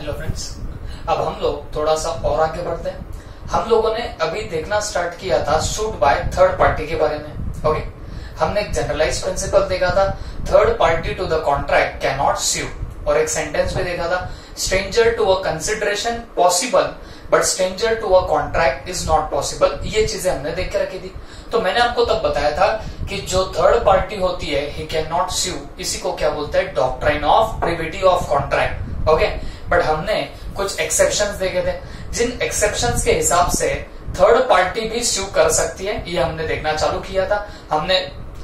Hello friends, अब हम लोग थोड़ा सा और आगे बढ़ते हैं। हम लोगों ने अभी देखना स्टार्ट किया था सूट बाय थर्ड पार्टी के बारे में। ओके, हमने एक जनरलाइज प्रिंसिपल देखा था, third party to the contract can not sue, और एक सेंटेंस भी देखा था, stranger to a consideration possible but stranger to a contract is not possible. ये चीजें हमने देख के रखी थी। तो मैंने आपको तब बताया था कि जो थर्ड पार्टी होती है ही कैन नॉट स्यू, इसी को क्या बोलते हैं, doctrine of privity of contract. Okay, but हमने कुछ एक्सेप्शंस देखे थे, जिन एक्सेप्शंस के हिसाब से थर्ड पार्टी भी स्यू कर सकती है, ये हमने देखना चालू किया था। हमने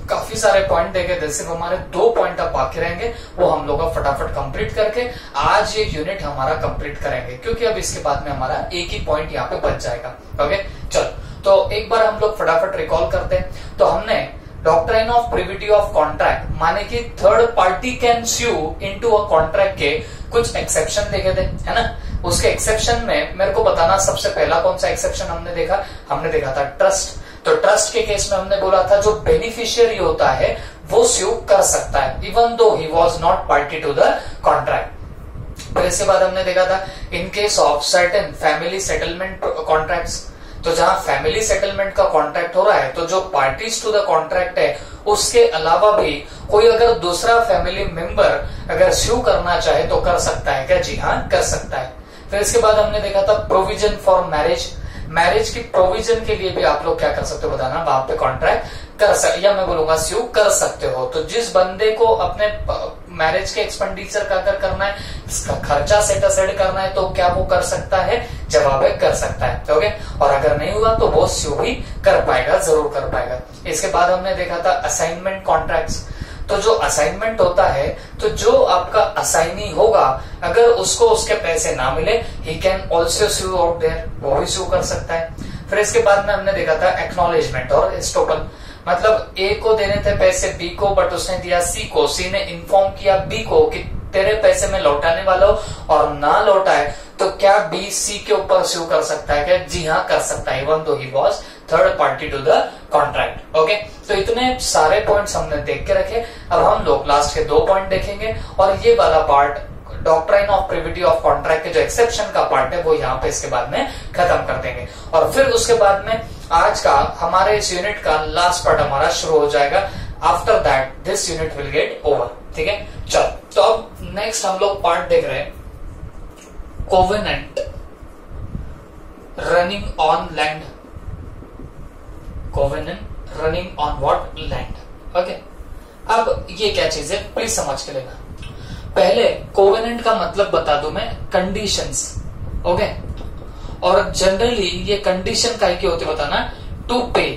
काफी सारे पॉइंट देखे थे, सिर्फ हमारे 2 पॉइंट अब बाकी रहेंगे, वो हम लोग फटाफट कंप्लीट करके आज ये यूनिट हमारा कंप्लीट करेंगे, क्योंकि अब इसके बाद में हमारा एक ही पॉइंट यहाँ पे बच जाएगा। ओके, चलो तो एक बार हम लोग फटाफट रिकॉल करते हैं। तो हमने doctrine of privity of contract माने कि third party can sue into a contract के कुछ एक्सेप्शन देखे थे, है ना। उसके एक्सेप्शन में मेरे को बताना, सबसे पहला कौन सा एक्सेप्शन हमने देखा था ट्रस्ट। तो ट्रस्ट के केस में हमने बोला था जो बेनिफिशियरी होता है वो स्यू कर सकता है even though he was not party to the contract. फिर इसके बाद हमने देखा था in case of certain family settlement contracts, तो जहां फैमिली सेटलमेंट का कॉन्ट्रैक्ट हो रहा है तो जो पार्टीज टू द कॉन्ट्रैक्ट है उसके अलावा भी कोई अगर दूसरा फैमिली मेंबर अगर स्यू करना चाहे तो कर सकता है क्या? जी हाँ, कर सकता है। फिर इसके बाद हमने देखा था प्रोविजन फॉर मैरिज, मैरिज की प्रोविजन के लिए भी आप लोग क्या कर सकते हो बताना, वहां पे कॉन्ट्रैक्ट कर सकते, या मैं बोलूंगा स्यू कर सकते हो। तो जिस बंदे को अपने मैरिज के एक्सपेंडिचर का अगर करना है, इसका खर्चा सेट असाइड करना है, तो क्या वो कर सकता है? जवाब है कर सकता है। ओके, और अगर नहीं हुआ तो वो स्यू भी कर पाएगा, जरूर कर पाएगा। इसके बाद हमने देखा था असाइनमेंट कॉन्ट्रैक्ट्स। तो जो असाइनमेंट होता है, तो जो आपका असाइनी होगा अगर उसको उसके पैसे ना मिले, he can also sue out there, वो भी स्यू कर सकता है। फिर इसके बाद में हमने देखा था एक्नॉलेजमेंट और एस्टोपल, मतलब ए को देने थे पैसे बी को, बट उसने दिया सी को, सी ने इन्फॉर्म किया बी को कि तेरे पैसे में लौटाने वाला हो और ना लौटाए तो क्या बी सी के ऊपर स्यू कर सकता है क्या? जी हाँ, कर सकता है even though he was third party to the contract. Okay, तो इतने सारे पॉइंट्स हमने देख के रखे। अब हम लोग लास्ट के 2 पॉइंट देखेंगे और ये वाला part doctrine of privity of contract के जो एक्सेप्शन का पार्ट है वो यहाँ पे इसके बाद में खत्म कर देंगे, और फिर उसके बाद में आज का हमारे इस यूनिट का लास्ट पार्ट हमारा शुरू हो जाएगा। After that this unit will get over. ठीक है, चलो तो अब नेक्स्ट हम लोग पार्ट देख रहे हैं, covenant running on land. Covenant running on what? Land. Okay, अब ये क्या चीज है प्लीज समझ के लेना। पहले कोवेनेंट का मतलब बता दूं मैं, कंडीशंस। ओके, और जनरली ये कंडीशन काय की होती है बताना, टू पे।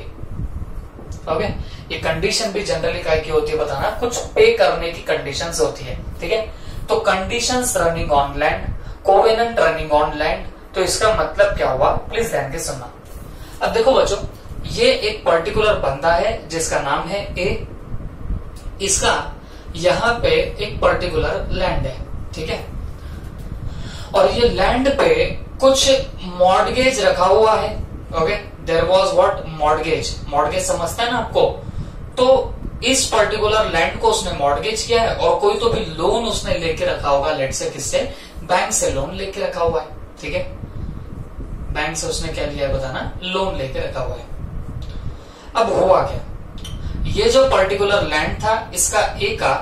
ओके, ये कंडीशन भी जनरली काय की होती है बताना, कुछ पे करने की कंडीशंस होती है। ठीक है, तो conditions running on land, covenant running on land, तो इसका मतलब क्या हुआ प्लीज ध्यान के सुनना। अब देखो बच्चों, ये एक पर्टिकुलर बंदा है जिसका नाम है ए, इसका यहां पे एक पर्टिकुलर लैंड है। ठीक है, और ये लैंड पे कुछ मॉर्गेज रखा हुआ है। Okay, there was what? Mortgage. Mortgage समझता है ना आपको? तो इस पर्टिकुलर लैंड को उसने मॉर्गेज किया है, और कोई तो भी लोन उसने लेके रखा होगा, लेट से किससे? बैंक से लोन लेके रखा हुआ है। ठीक है, बैंक से उसने क्या लिया है बताना, लोन लेके रखा हुआ है। अब हुआ क्या, ये जो पर्टिकुलर लैंड था इसका ए का,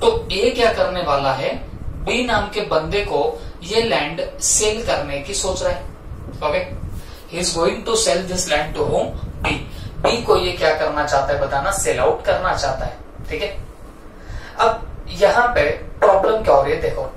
तो ए क्या करने वाला है, बी नाम के बंदे को ये लैंड सेल करने की सोच रहा है। Okay, he is going to sell this land to whom? B. B को ये क्या करना चाहता है बताना, सेल आउट करना चाहता है। ठीक है, अब यहां पे प्रॉब्लम क्या हो रही है देखो,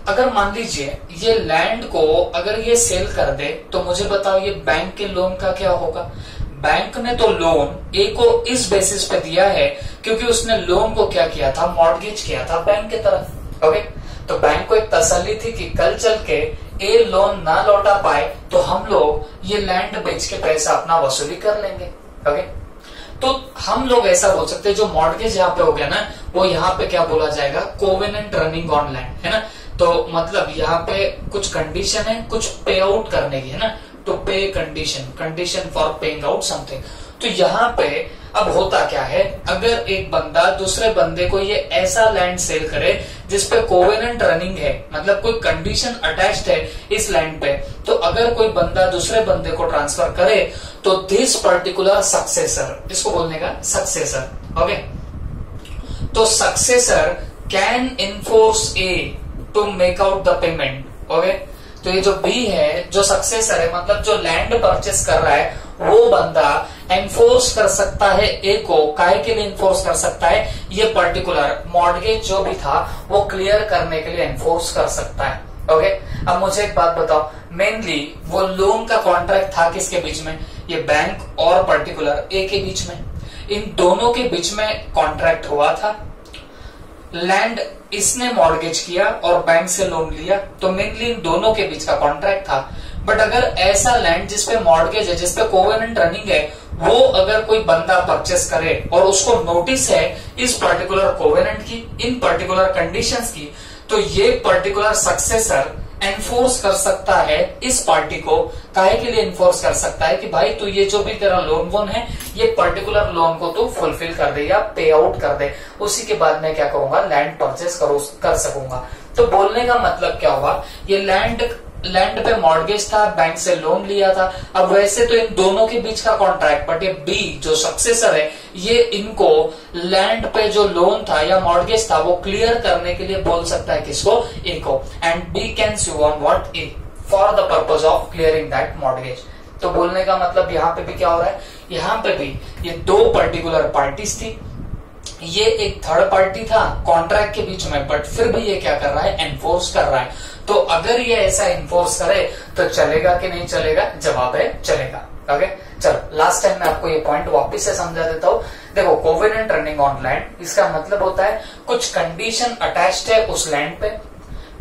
अगर मान लीजिए ये लैंड को अगर ये सेल कर दे तो मुझे बताओ ये बैंक के लोन का क्या होगा? बैंक ने तो लोन ए को इस बेसिस पे दिया है क्योंकि उसने लोन को क्या किया था, मॉर्गेज किया था बैंक की तरफ। ओके, तो बैंक को एक तसल्ली थी कि कल चल के ए लोन ना लौटा पाए तो हम लोग ये लैंड बेच के पैसा अपना वसूली कर लेंगे। ओके, तो हम लोग ऐसा बोल सकते हैं, जो मॉर्गेज यहाँ पे हो गया ना, वो यहाँ पे क्या बोला जाएगा, कोवेनेंट रनिंग ऑन लैंड, है ना। तो मतलब यहाँ पे कुछ कंडीशन है, कुछ पे आउट करने की, है ना, टू पे condition, condition for paying out something. तो यहाँ पे अब होता क्या है, अगर एक बंदा दूसरे बंदे को ये ऐसा लैंड सेल करे जिसपे कोवेनेंट रनिंग है, मतलब कोई कंडीशन अटैच्ड है इस लैंड पे, तो अगर कोई बंदा दूसरे बंदे को ट्रांसफर करे तो दिस पर्टिकुलर सक्सेसर, इसको बोलने का सक्सेसर, ओके। तो successor can enforce A to make out the payment, okay. तो ये जो बी है, जो सक्सेसर है, मतलब जो लैंड परचेस कर रहा है, वो बंदा एनफोर्स कर सकता है ए को, काहे के लिए एनफोर्स कर सकता है, ये पर्टिकुलर मॉर्गेज जो भी था वो क्लियर करने के लिए एनफोर्स कर सकता है, ओके। अब मुझे एक बात बताओ, मेनली वो लोन का कॉन्ट्रैक्ट था किसके बीच में, ये बैंक और पर्टिकुलर ए के बीच में, इन दोनों के बीच में कॉन्ट्रैक्ट हुआ था। लैंड इसने मॉर्गेज किया और बैंक से लोन लिया, तो मेनली इन दोनों के बीच का कॉन्ट्रैक्ट था। बट अगर ऐसा लैंड जिसपे मॉर्गेज है, जिसपे कोवेनेंट रनिंग है, वो अगर कोई बंदा परचेस करे और उसको नोटिस है इस पर्टिकुलर कोवेनेंट की, इन पर्टिकुलर कंडीशंस की, तो ये पर्टिकुलर सक्सेसर एनफोर्स कर सकता है इस पार्टी को। काहे के लिए एनफोर्स कर सकता है कि भाई तू ये जो भी तेरा लोन वोन है, ये पर्टिकुलर लोन को तू फुलफिल कर दे या पे आउट कर दे, उसी के बाद मैं क्या करूंगा, लैंड परचेस कर सकूंगा। तो बोलने का मतलब क्या हुआ, ये लैंड पे मॉर्गेज था, बैंक से लोन लिया था। अब वैसे तो इन दोनों के बीच का कॉन्ट्रैक्ट, बट ये बी जो सक्सेसर है, ये इनको लैंड पे जो लोन था या मॉर्गेज था वो क्लियर करने के लिए बोल सकता है किसको, ए को। And B can sue on what, A, for the purpose of clearing that mortgage. तो बोलने का मतलब यहाँ पे भी क्या हो रहा है, यहाँ पे भी ये दो पर्टिकुलर पार्टीज थी, ये एक थर्ड पार्टी था कॉन्ट्रैक्ट के बीच में, बट फिर भी ये क्या कर रहा है, एनफोर्स कर रहा है। तो अगर ये ऐसा इन्फोर्स करे तो चलेगा कि नहीं चलेगा, जवाब है चलेगा, ओके। चलो लास्ट टाइम मैं आपको ये पॉइंट वापस से समझा देता हूँ। देखो, कोवेनेंट रनिंग ऑन लैंड, इसका मतलब होता है कुछ कंडीशन अटैच्ड है उस लैंड पे।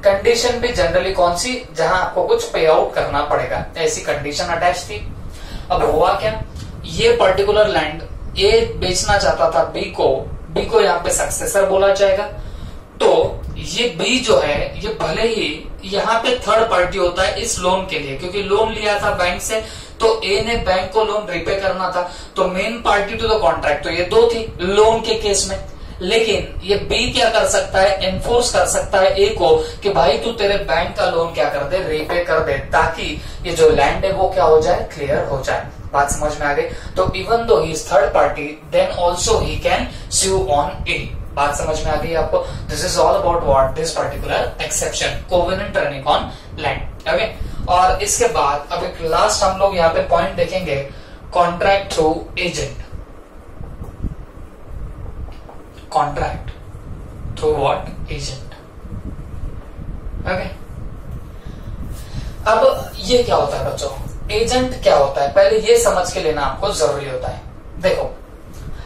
कंडीशन भी जनरली कौन सी, जहां आपको कुछ पे आउट करना पड़ेगा, ऐसी कंडीशन अटैच थी। अब हुआ क्या, ये पर्टिकुलर लैंड ए बेचना चाहता था बी को यहाँ पे सक्सेसर बोला जाएगा। तो ये बी जो है, ये भले ही यहाँ पे थर्ड पार्टी होता है इस लोन के लिए, क्योंकि लोन लिया था बैंक से, तो ए ने बैंक को लोन रिपे करना था, तो main party to the contract तो ये दो थी लोन के केस में। लेकिन ये बी क्या कर सकता है, एनफोर्स कर सकता है ए को कि भाई तू तेरे बैंक का लोन क्या कर दे, रिपे कर दे, ताकि ये जो लैंड है वो क्या हो जाए, क्लियर हो जाए। बात समझ में आ गई। तो even though he is third party, then also he can sue on a. बात समझ में आ गई आपको। This is all about what, this particular exception, covenant running on land, okay. और इसके बाद अब एक लास्ट हम लोग यहाँ पे पॉइंट देखेंगे, contract through agent. Contract through what, agent, okay. अब ये क्या होता है बच्चों, एजेंट क्या होता है, पहले ये समझ के लेना आपको जरूरी होता है। देखो,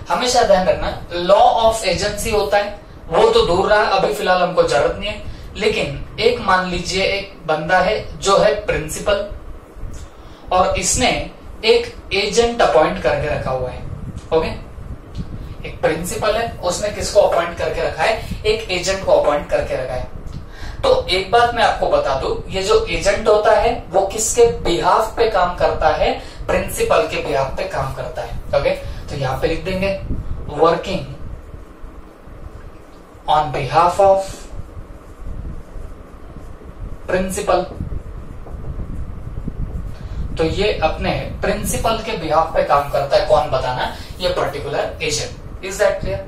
हमेशा ध्यान रखना, लॉ ऑफ एजेंसी होता है, वो तो दूर रहा, अभी फिलहाल हमको जरूरत नहीं है। लेकिन एक मान लीजिए एक बंदा है जो है प्रिंसिपल, और इसने एक एजेंट अपॉइंट करके रखा हुआ है, ओके। एक प्रिंसिपल है, उसने किसको अपॉइंट करके रखा है, एक एजेंट को अपॉइंट करके रखा है। तो एक बात मैं आपको बता दूं, ये जो एजेंट होता है वो किसके बिहाफ पे काम करता है, प्रिंसिपल के बिहाफ पे काम करता है, ओके। तो यहां पे लिख देंगे working on behalf of principal. तो ये अपने प्रिंसिपल के बिहाफ पे काम करता है, कौन बताना, ये particular agent. Is that clear.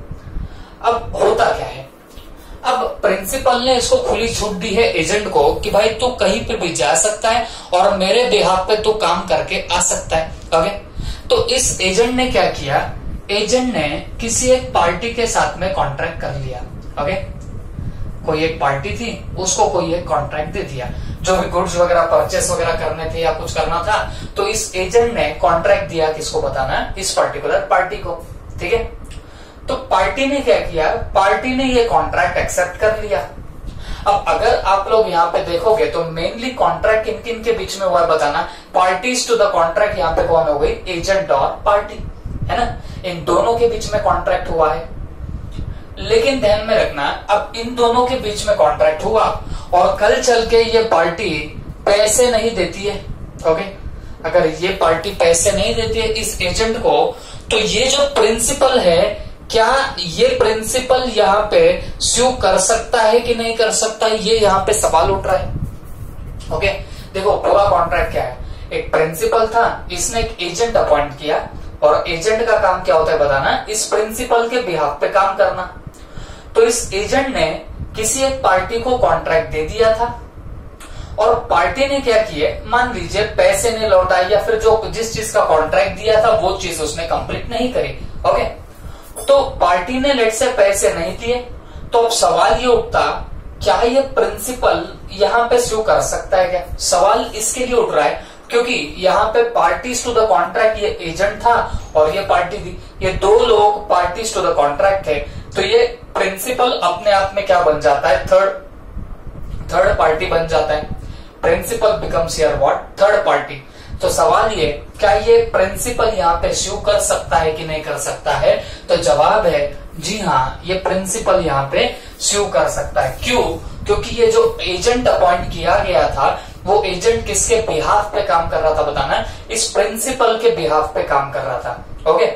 अब होता क्या है, अब प्रिंसिपल ने इसको खुली छूट दी है एजेंट को कि भाई तू कहीं पे भी जा सकता है और मेरे बिहाफ पे तू काम करके आ सकता है, ओके। तो इस एजेंट ने क्या किया, एजेंट ने किसी एक पार्टी के साथ में कॉन्ट्रैक्ट कर लिया, ओके। कोई एक पार्टी थी, उसको कोई एक कॉन्ट्रैक्ट दे दिया, जो भी गुड्स वगैरह परचेस वगैरह करने थे या कुछ करना था, तो इस एजेंट ने कॉन्ट्रैक्ट दिया, किसको बताना, इस पर्टिकुलर पार्टी को, ठीक है। तो पार्टी ने क्या किया, पार्टी ने ये कॉन्ट्रैक्ट एक्सेप्ट कर लिया। अब अगर आप लोग यहाँ पे देखोगे तो मेनली कॉन्ट्रैक्ट किन किन के बीच में हुआ है बताना, पार्टीज टू द कॉन्ट्रैक्ट यहाँ पे कौन हो गई, एजेंट और पार्टी, है ना, इन दोनों के बीच में कॉन्ट्रैक्ट हुआ है। लेकिन ध्यान में रखना, अब इन दोनों के बीच में कॉन्ट्रैक्ट हुआ और कल चल के ये पार्टी पैसे नहीं देती है, ओके। अगर ये पार्टी पैसे नहीं देती है इस एजेंट को, तो ये जो प्रिंसिपल है, क्या ये प्रिंसिपल यहाँ पे स्यू कर सकता है कि नहीं कर सकता, ये यहाँ पे सवाल उठ रहा है। ओके, देखो पूरा कॉन्ट्रैक्ट क्या है, एक प्रिंसिपल था, इसने एक एजेंट अपॉइंट किया, और एजेंट का काम क्या होता है बताना, इस प्रिंसिपल के बिहाफ पे काम करना। तो इस एजेंट ने किसी एक पार्टी को कॉन्ट्रैक्ट दे दिया था, और पार्टी ने क्या किया, मान लीजिए पैसे नहीं लौटाए, या फिर जो जिस चीज का कॉन्ट्रैक्ट दिया था वो चीज उसने कंप्लीट नहीं करी। ओके, तो पार्टी ने लेट से पैसे नहीं दिए, तो अब सवाल ये उठता, क्या ये प्रिंसिपल यहाँ पे स्यू कर सकता है क्या? सवाल इसके लिए उठ रहा है क्योंकि यहाँ पे पार्टीज टू द कॉन्ट्रैक्ट ये एजेंट था और ये पार्टी थी, ये दो लोग पार्टीज टू द कॉन्ट्रैक्ट थे। तो ये प्रिंसिपल अपने आप में क्या बन जाता है, थर्ड पार्टी बन जाता है। Principal becomes here what, third party. तो सवाल ये, क्या ये प्रिंसिपल यहाँ पे स्यू कर सकता है कि नहीं कर सकता है? तो जवाब है जी हाँ, ये प्रिंसिपल यहाँ पे स्यू कर सकता है। क्यों? क्योंकि ये जो एजेंट अपॉइंट किया गया था, वो एजेंट किसके बिहाफ पे काम कर रहा था बताना, इस प्रिंसिपल के बिहाफ पे काम कर रहा था। ओके,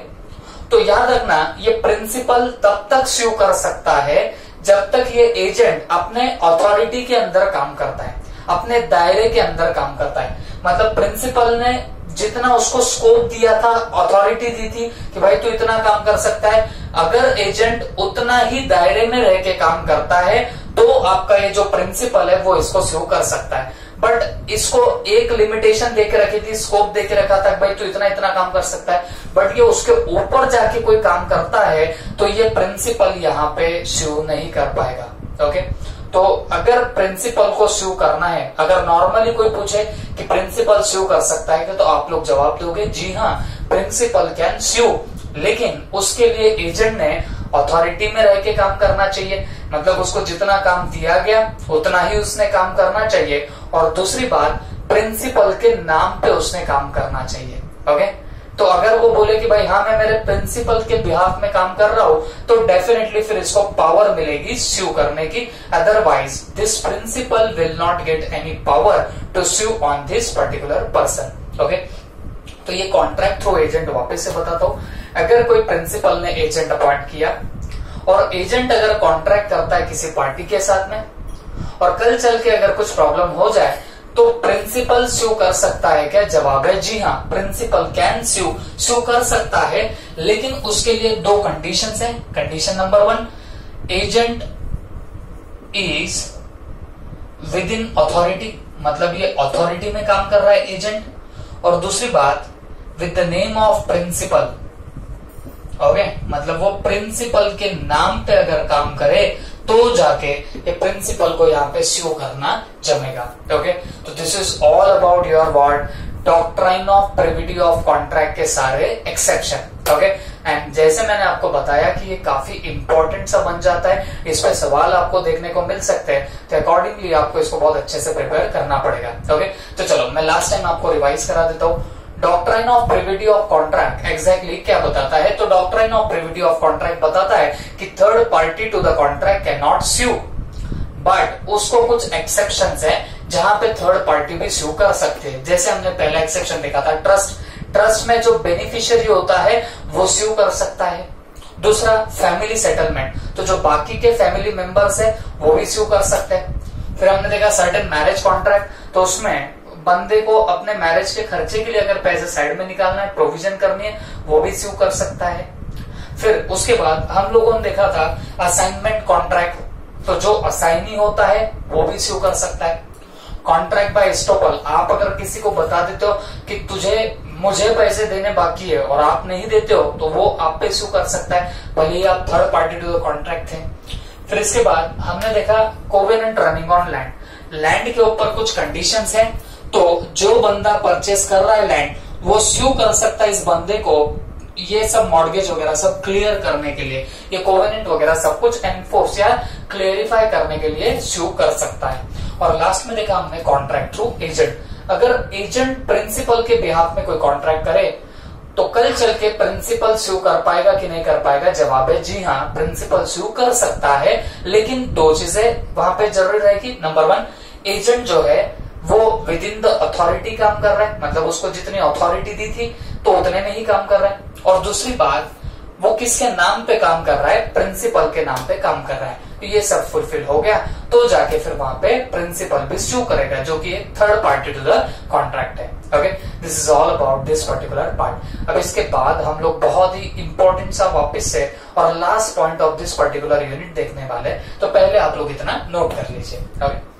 तो याद रखना, ये प्रिंसिपल तब तक स्यू कर सकता है जब तक ये एजेंट अपने अथॉरिटी के अंदर काम करता है, अपने दायरे के अंदर काम करता है। मतलब प्रिंसिपल ने जितना उसको स्कोप दिया था, अथॉरिटी दी थी कि भाई तू इतना काम कर सकता है, अगर एजेंट उतना ही दायरे में रह के काम करता है तो आपका ये जो प्रिंसिपल है वो इसको स्यू कर सकता है। बट इसको एक लिमिटेशन देके रखी थी, स्कोप देके रखा था भाई तू इतना इतना काम कर सकता है, बट ये उसके ऊपर जाके कोई काम करता है तो ये प्रिंसिपल यहाँ पे स्यू नहीं कर पाएगा। ओके, तो अगर प्रिंसिपल को स्यू करना है, अगर नॉर्मली कोई पूछे कि प्रिंसिपल स्यू कर सकता है तो आप लोग जवाब दोगे जी हाँ, प्रिंसिपल कैन स्यू, लेकिन उसके लिए एजेंट ने अथॉरिटी में रह के काम करना चाहिए। मतलब उसको जितना काम दिया गया उतना ही उसने काम करना चाहिए, और दूसरी बात, प्रिंसिपल के नाम पे उसने काम करना चाहिए। ओके, तो अगर वो बोले कि भाई हाँ मैं मेरे प्रिंसिपल के बिहाफ में काम कर रहा हूं, तो डेफिनेटली फिर इसको पावर मिलेगी स्यू करने की, otherwise this principal will not get any power to sue on this particular person. Okay, तो ये कॉन्ट्रैक्ट थ्रू एजेंट वापस से बताता हूं। अगर कोई प्रिंसिपल ने एजेंट अपॉइंट किया और एजेंट अगर कॉन्ट्रैक्ट करता है किसी पार्टी के साथ में, और कल चल के अगर कुछ प्रॉब्लम हो जाए तो प्रिंसिपल स्यू कर सकता है क्या? जवाब है जी हाँ, प्रिंसिपल कैन स्यू कर सकता है, लेकिन उसके लिए दो कंडीशंस हैं। Condition number 1, agent is with in authority, मतलब ये अथॉरिटी में काम कर रहा है एजेंट, और दूसरी बात with the name of principal. Okay, मतलब वो प्रिंसिपल के नाम पे अगर काम करे तो जाके ये प्रिंसिपल को यहाँ पे स्यू करना जमेगा। ओके, तो this is all about your what doctrine of privity of contract के सारे एक्सेप्शन। ओके, एंड जैसे मैंने आपको बताया कि ये काफी इंपॉर्टेंट सा बन जाता है, इस पे सवाल आपको देखने को मिल सकते हैं, तो अकॉर्डिंगली आपको इसको बहुत अच्छे से प्रिपेयर करना पड़ेगा। ओके, तो चलो मैं लास्ट टाइम आपको रिवाइज करा देता हूँ। Doctrine of privity of contract exactly क्या बताता है? तो doctrine of privity of contract बताता है कि third party to the contract can not sue, but उसको कुछ एक्सेप्शंस है जहां पे थर्ड पार्टी भी स्यू कर सकते हैं। जैसे हमने पहला एक्सेप्शन देखा था, ट्रस्ट में जो बेनिफिशियरी होता है वो स्यू कर सकता है। दूसरा, फैमिली सेटलमेंट, तो जो बाकी के फैमिली मेंबर्स है वो भी स्यू कर सकते हैं। फिर हमने देखा सर्टेन मैरिज कॉन्ट्रैक्ट, तो उसमें बंदे को अपने मैरिज के खर्चे के लिए अगर पैसे साइड में निकालना है, प्रोविजन करनी है, वो भी स्यू कर सकता है। फिर उसके बाद हम लोगों ने देखा था असाइनमेंट कॉन्ट्रैक्ट, तो जो असाइनी होता है वो भी स्यू कर सकता है। कॉन्ट्रैक्ट बाय एस्टोपल, आप अगर किसी को बता देते हो कि मुझे पैसे देने बाकी है और आप नहीं देते हो, तो वो आप पे स्यू कर सकता है, भले ही आप third party to the contract थे। फिर इसके बाद हमने देखा कोवेनेंट रनिंग ऑन लैंड के ऊपर कुछ कंडीशंस हैं, तो जो बंदा परचेस कर रहा है लैंड, वो स्यू कर सकता है इस बंदे को ये सब मॉर्गेज वगैरह सब क्लियर करने के लिए, ये कोवेनेंट वगैरह सब कुछ एनफोर्स या क्लियरिफाई करने के लिए स्यू कर सकता है। और लास्ट में देखा हमने कॉन्ट्रैक्ट थ्रू एजेंट, अगर एजेंट प्रिंसिपल के बिहाफ में कोई कॉन्ट्रैक्ट करे तो कल चल के प्रिंसिपल स्यू कर पाएगा कि नहीं कर पाएगा? जवाब है जी हाँ, प्रिंसिपल स्यू कर सकता है, लेकिन दो चीजें वहां पे जरूरी रहेगी। नंबर 1, एजेंट जो है वो विद इन द अथॉरिटी काम कर रहा है, मतलब उसको जितनी अथॉरिटी दी थी तो उतने में ही काम कर रहा है। और दूसरी बात, वो किसके नाम पे काम कर रहा है, प्रिंसिपल के नाम पे काम कर रहा है। तो ये सब फुलफिल हो गया तो जाके फिर वहां पे प्रिंसिपल भी सू करेगा, जो कि एक third party to the contract है। Okay, this is all about this particular part. अब इसके बाद हम लोग बहुत ही इंपॉर्टेंट सा वापस से और last point of this particular unit देखने वाले, तो पहले आप लोग इतना नोट कर लीजिए। ओके,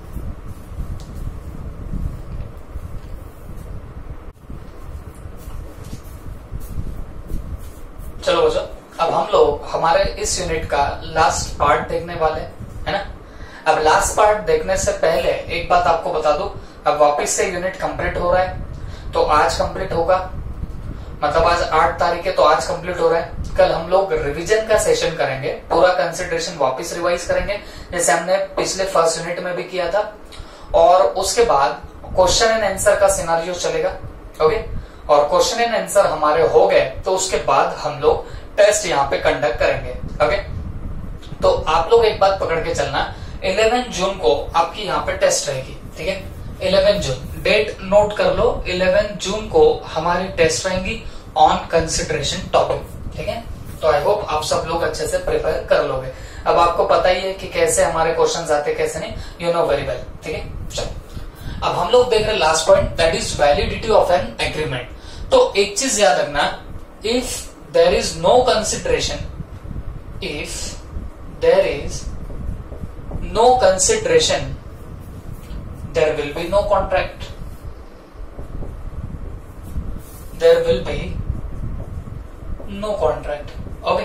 चलो बच्चों, अब हम लोग हमारे इस यूनिट का लास्ट पार्ट देखने वाले है ना। अब लास्ट पार्ट देखने से पहले एक बात आपको बता दूं, अब वापस से यूनिट कंप्लीट हो रहा है, तो आज कंप्लीट होगा, मतलब आज 8 तारीख है तो आज कंप्लीट हो रहा है। कल हम लोग रिवीजन का सेशन करेंगे, पूरा कंसिडरेशन वापस रिवाइज करेंगे जैसे हमने पिछले फर्स्ट यूनिट में भी किया था, और उसके बाद क्वेश्चन एंड आंसर का सिनारियो चलेगा। ओके, और क्वेश्चन एंड आंसर हमारे हो गए तो उसके बाद हम लोग टेस्ट यहाँ पे कंडक्ट करेंगे। ओके, तो आप लोग एक बात पकड़ के चलना, 11 जून को आपकी यहाँ पे टेस्ट रहेगी, ठीक है। 11 जून डेट नोट कर लो, 11 जून को हमारी टेस्ट रहेंगी ऑन कंसिडरेशन टॉपिक, ठीक है। तो आई होप आप सब लोग अच्छे से प्रिपेयर कर लोगे। अब आपको पता ही है कि कैसे हमारे क्वेश्चन आते कैसे नहीं, यू नो वेरी वेल, ठीक है। चलो, अब हम लोग देख रहे last point, that is validity of an agreement. तो एक चीज याद रखना, if there is no consideration, if there is no consideration, there will be no contract, there will be no contract. Okay,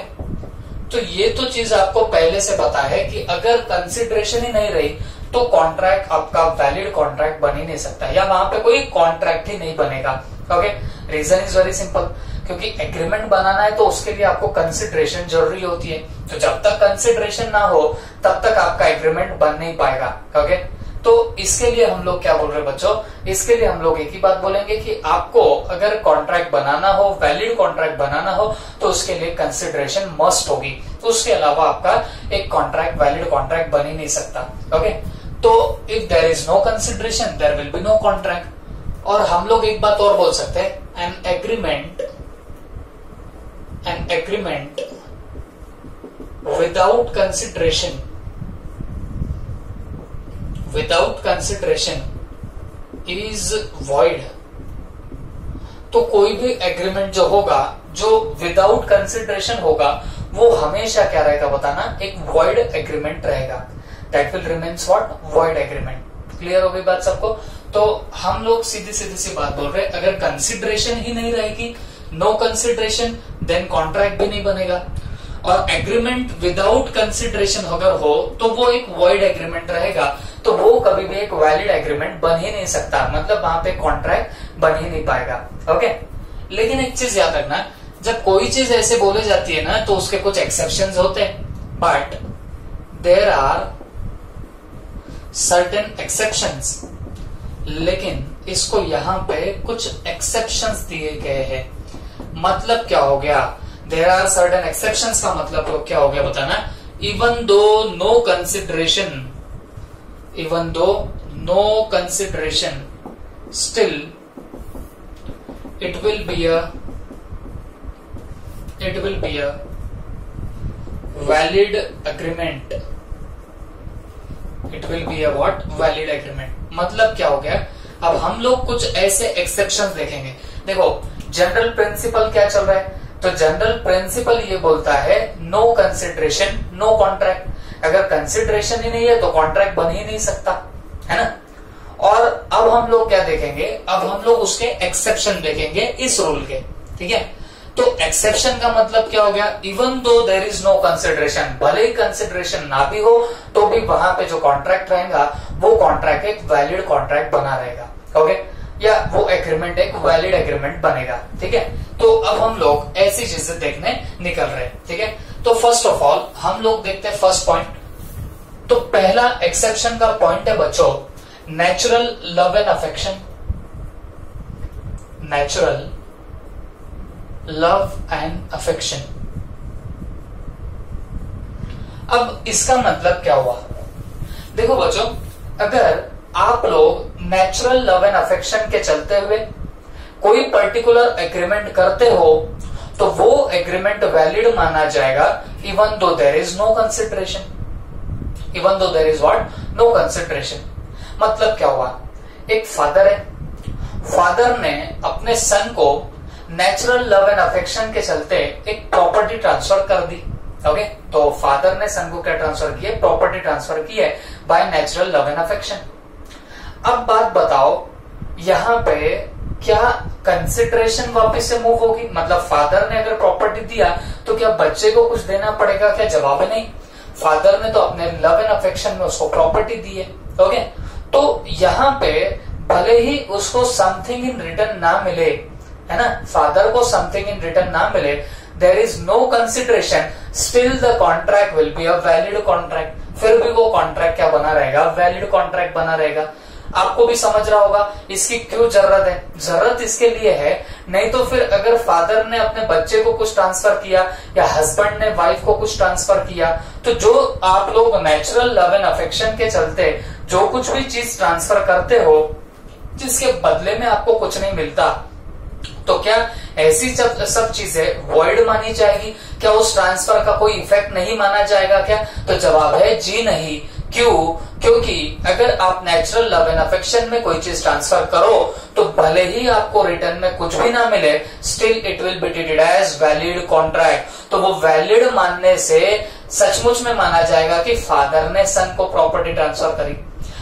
तो ये तो चीज आपको पहले से पता है कि अगर कंसिडरेशन ही नहीं रही तो कॉन्ट्रैक्ट आपका वैलिड कॉन्ट्रैक्ट बन ही नहीं सकता, या वहां पे कोई कॉन्ट्रैक्ट ही नहीं बनेगा। Okay, reason is very simple, क्योंकि एग्रीमेंट बनाना है तो उसके लिए आपको कंसिडरेशन जरूरी होती है, तो जब तक कंसिडरेशन ना हो तब तक आपका एग्रीमेंट बन नहीं पाएगा। ओके, तो इसके लिए हम लोग क्या बोल रहे हैं बच्चों, इसके लिए हम लोग एक ही बात बोलेंगे कि आपको अगर कॉन्ट्रैक्ट बनाना हो, वैलिड कॉन्ट्रैक्ट बनाना हो, तो उसके लिए कंसिडरेशन मस्ट होगी, तो उसके अलावा आपका एक कॉन्ट्रैक्ट वैलिड कॉन्ट्रैक्ट बन ही नहीं सकता। ओके, तो if there is no consideration there will be no contract. और हम लोग एक बात और बोल सकते हैं, an agreement without consideration is void. तो कोई भी एग्रीमेंट जो होगा, जो विदाउट कंसिडरेशन होगा, वो हमेशा क्या रहेगा बताना, एक वॉइड एग्रीमेंट रहेगा। That will remains what, void agreement. Clear हो गई बात सबको। तो हम लोग सीधी सी बात बोल रहे हैं, अगर कंसिडरेशन ही नहीं रहेगी, नो कंसिडरेशन, देन कॉन्ट्रैक्ट भी नहीं बनेगा, और एग्रीमेंट विदाउट कंसिडरेशन अगर हो तो वो एक वॉइड एग्रीमेंट रहेगा, तो वो कभी भी एक वैलिड एग्रीमेंट बन ही नहीं सकता, मतलब वहां पे कॉन्ट्रैक्ट बन ही नहीं पाएगा। ओके, लेकिन एक चीज याद रखना, जब कोई चीज ऐसे बोली जाती है ना तो उसके कुछ एक्सेप्शंस होते हैं, but there are certain exceptions. लेकिन इसको यहाँ पे कुछ एक्सेप्शंस दिए गए हैं। मतलब क्या हो गया, देयर आर सर्टेन एक्सेप्शंस का मतलब तो क्या हो गया बताना, even though no consideration still it will be a valid agreement. It will be a what? Valid agreement. मतलब क्या हो गया, अब हम लोग कुछ ऐसे एक्सेप्शंस देखेंगे। देखो जनरल प्रिंसिपल क्या चल रहा है, तो जनरल प्रिंसिपल ये बोलता है नो कंसिडरेशन नो कॉन्ट्रैक्ट। अगर कंसिडरेशन ही नहीं है तो कॉन्ट्रैक्ट बन ही नहीं सकता, है ना। और अब हम लोग क्या देखेंगे, अब हम लोग उसके एक्सेप्शन देखेंगे इस रूल के, ठीक है। तो एक्सेप्शन का मतलब क्या हो गया, even though there is no consideration, भले ही कंसिडरेशन ना भी हो तो भी वहां पे जो कॉन्ट्रैक्ट रहेगा वो कॉन्ट्रैक्ट एक वैलिड कॉन्ट्रैक्ट बना रहेगा। ओके, या वो एग्रीमेंट एक वैलिड एग्रीमेंट बनेगा, ठीक है। तो अब हम लोग ऐसी चीजें देखने निकल रहे हैं, ठीक है। तो फर्स्ट ऑफ ऑल हम लोग देखते हैं फर्स्ट पॉइंट। तो पहला एक्सेप्शन का पॉइंट है बच्चों, natural love and affection. Natural love and affection. अब इसका मतलब क्या हुआ, देखो बच्चों, अगर आप लोग नेचुरल लव एंड अफेक्शन के चलते हुए कोई पर्टिकुलर एग्रीमेंट करते हो तो वो एग्रीमेंट वैलिड माना जाएगा even though there is no consideration, even though there is what, no consideration. मतलब क्या हुआ, एक फादर है, फादर ने अपने सन को नेचुरल लव एंड अफेक्शन के चलते एक प्रॉपर्टी ट्रांसफर कर दी। ओके, तो फादर ने सन को क्या ट्रांसफर किया, प्रॉपर्टी ट्रांसफर की है by natural love and affection. अब बात बताओ, यहां पे क्या कंसिडरेशन वापस से मूव होगी? मतलब फादर ने अगर प्रॉपर्टी दिया तो क्या बच्चे को कुछ देना पड़ेगा? क्या जवाब है नहीं। फादर ने तो अपने लव एंड अफेक्शन में उसको प्रॉपर्टी दी है। ओके, तो यहां पे भले ही उसको समथिंग इन रिटर्न ना मिले, है ना, फादर को समथिंग इन रिटर्न ना मिले, there is no consideration, still the contract will be a valid contract. फिर भी वो कॉन्ट्रैक्ट क्या बना रहेगा, वैलिड कॉन्ट्रैक्ट बना रहेगा। आपको भी समझ रहा होगा इसकी क्यों जरूरत है। जरूरत इसके लिए है, नहीं तो फिर अगर फादर ने अपने बच्चे को कुछ ट्रांसफर किया या हस्बैंड ने वाइफ को कुछ ट्रांसफर किया, तो जो आप लोग नेचुरल लव एंड अफेक्शन के चलते जो कुछ भी चीज ट्रांसफर करते हो जिसके बदले में आपको कुछ नहीं मिलता, तो क्या ऐसी सब चीजें वॉइड मानी जाएगी? क्या उस ट्रांसफर का कोई इफेक्ट नहीं माना जाएगा क्या? तो जवाब है जी नहीं। क्यों? क्योंकि अगर आप नेचुरल लव एंड अफेक्शन में कोई चीज ट्रांसफर करो तो भले ही आपको रिटर्न में कुछ भी ना मिले, still it will be treated as valid contract. तो वो वैलिड मानने से सचमुच में माना जाएगा कि फादर ने सन को प्रॉपर्टी ट्रांसफर करी।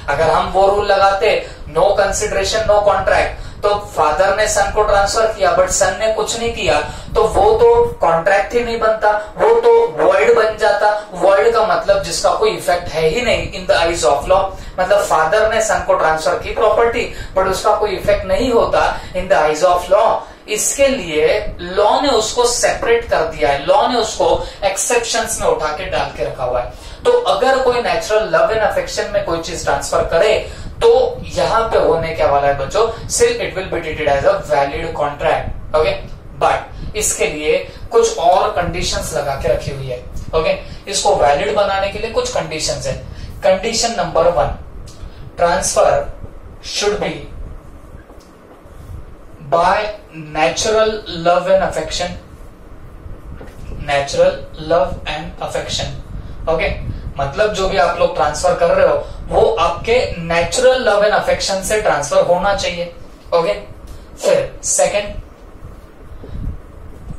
अगर हम वो रूल लगाते नो कंसिडरेशन नो कॉन्ट्रैक्ट, तो फादर ने सन को ट्रांसफर किया बट सन ने कुछ नहीं किया, तो वो तो कॉन्ट्रैक्ट ही नहीं बनता, वो तो वॉइड बन जाता। वॉइड का मतलब जिसका कोई इफेक्ट है ही नहीं in the eyes of law. मतलब फादर ने सन को ट्रांसफर की प्रॉपर्टी बट उसका कोई इफेक्ट नहीं होता in the eyes of law. इसके लिए लॉ ने उसको सेपरेट कर दिया है, लॉ ने उसको एक्सेप्शंस में उठा के डाल के रखा हुआ है। तो अगर कोई नेचुरल लव एंड अफेक्शन में कोई चीज ट्रांसफर करे तो यहां पे होने क्या वाला है बच्चों, सिर्फ it will be treated as a valid contract. Okay, but इसके लिए कुछ और कंडीशंस लगा के रखी हुई है। ओके, इसको वैलिड बनाने के लिए कुछ कंडीशंस है। Condition number 1, transfer should be by natural love and affection, natural love and affection. Okay, मतलब जो भी आप लोग ट्रांसफर कर रहे हो वो आपके नेचुरल लव एंड अफेक्शन से ट्रांसफर होना चाहिए। ओके, फिर सेकंड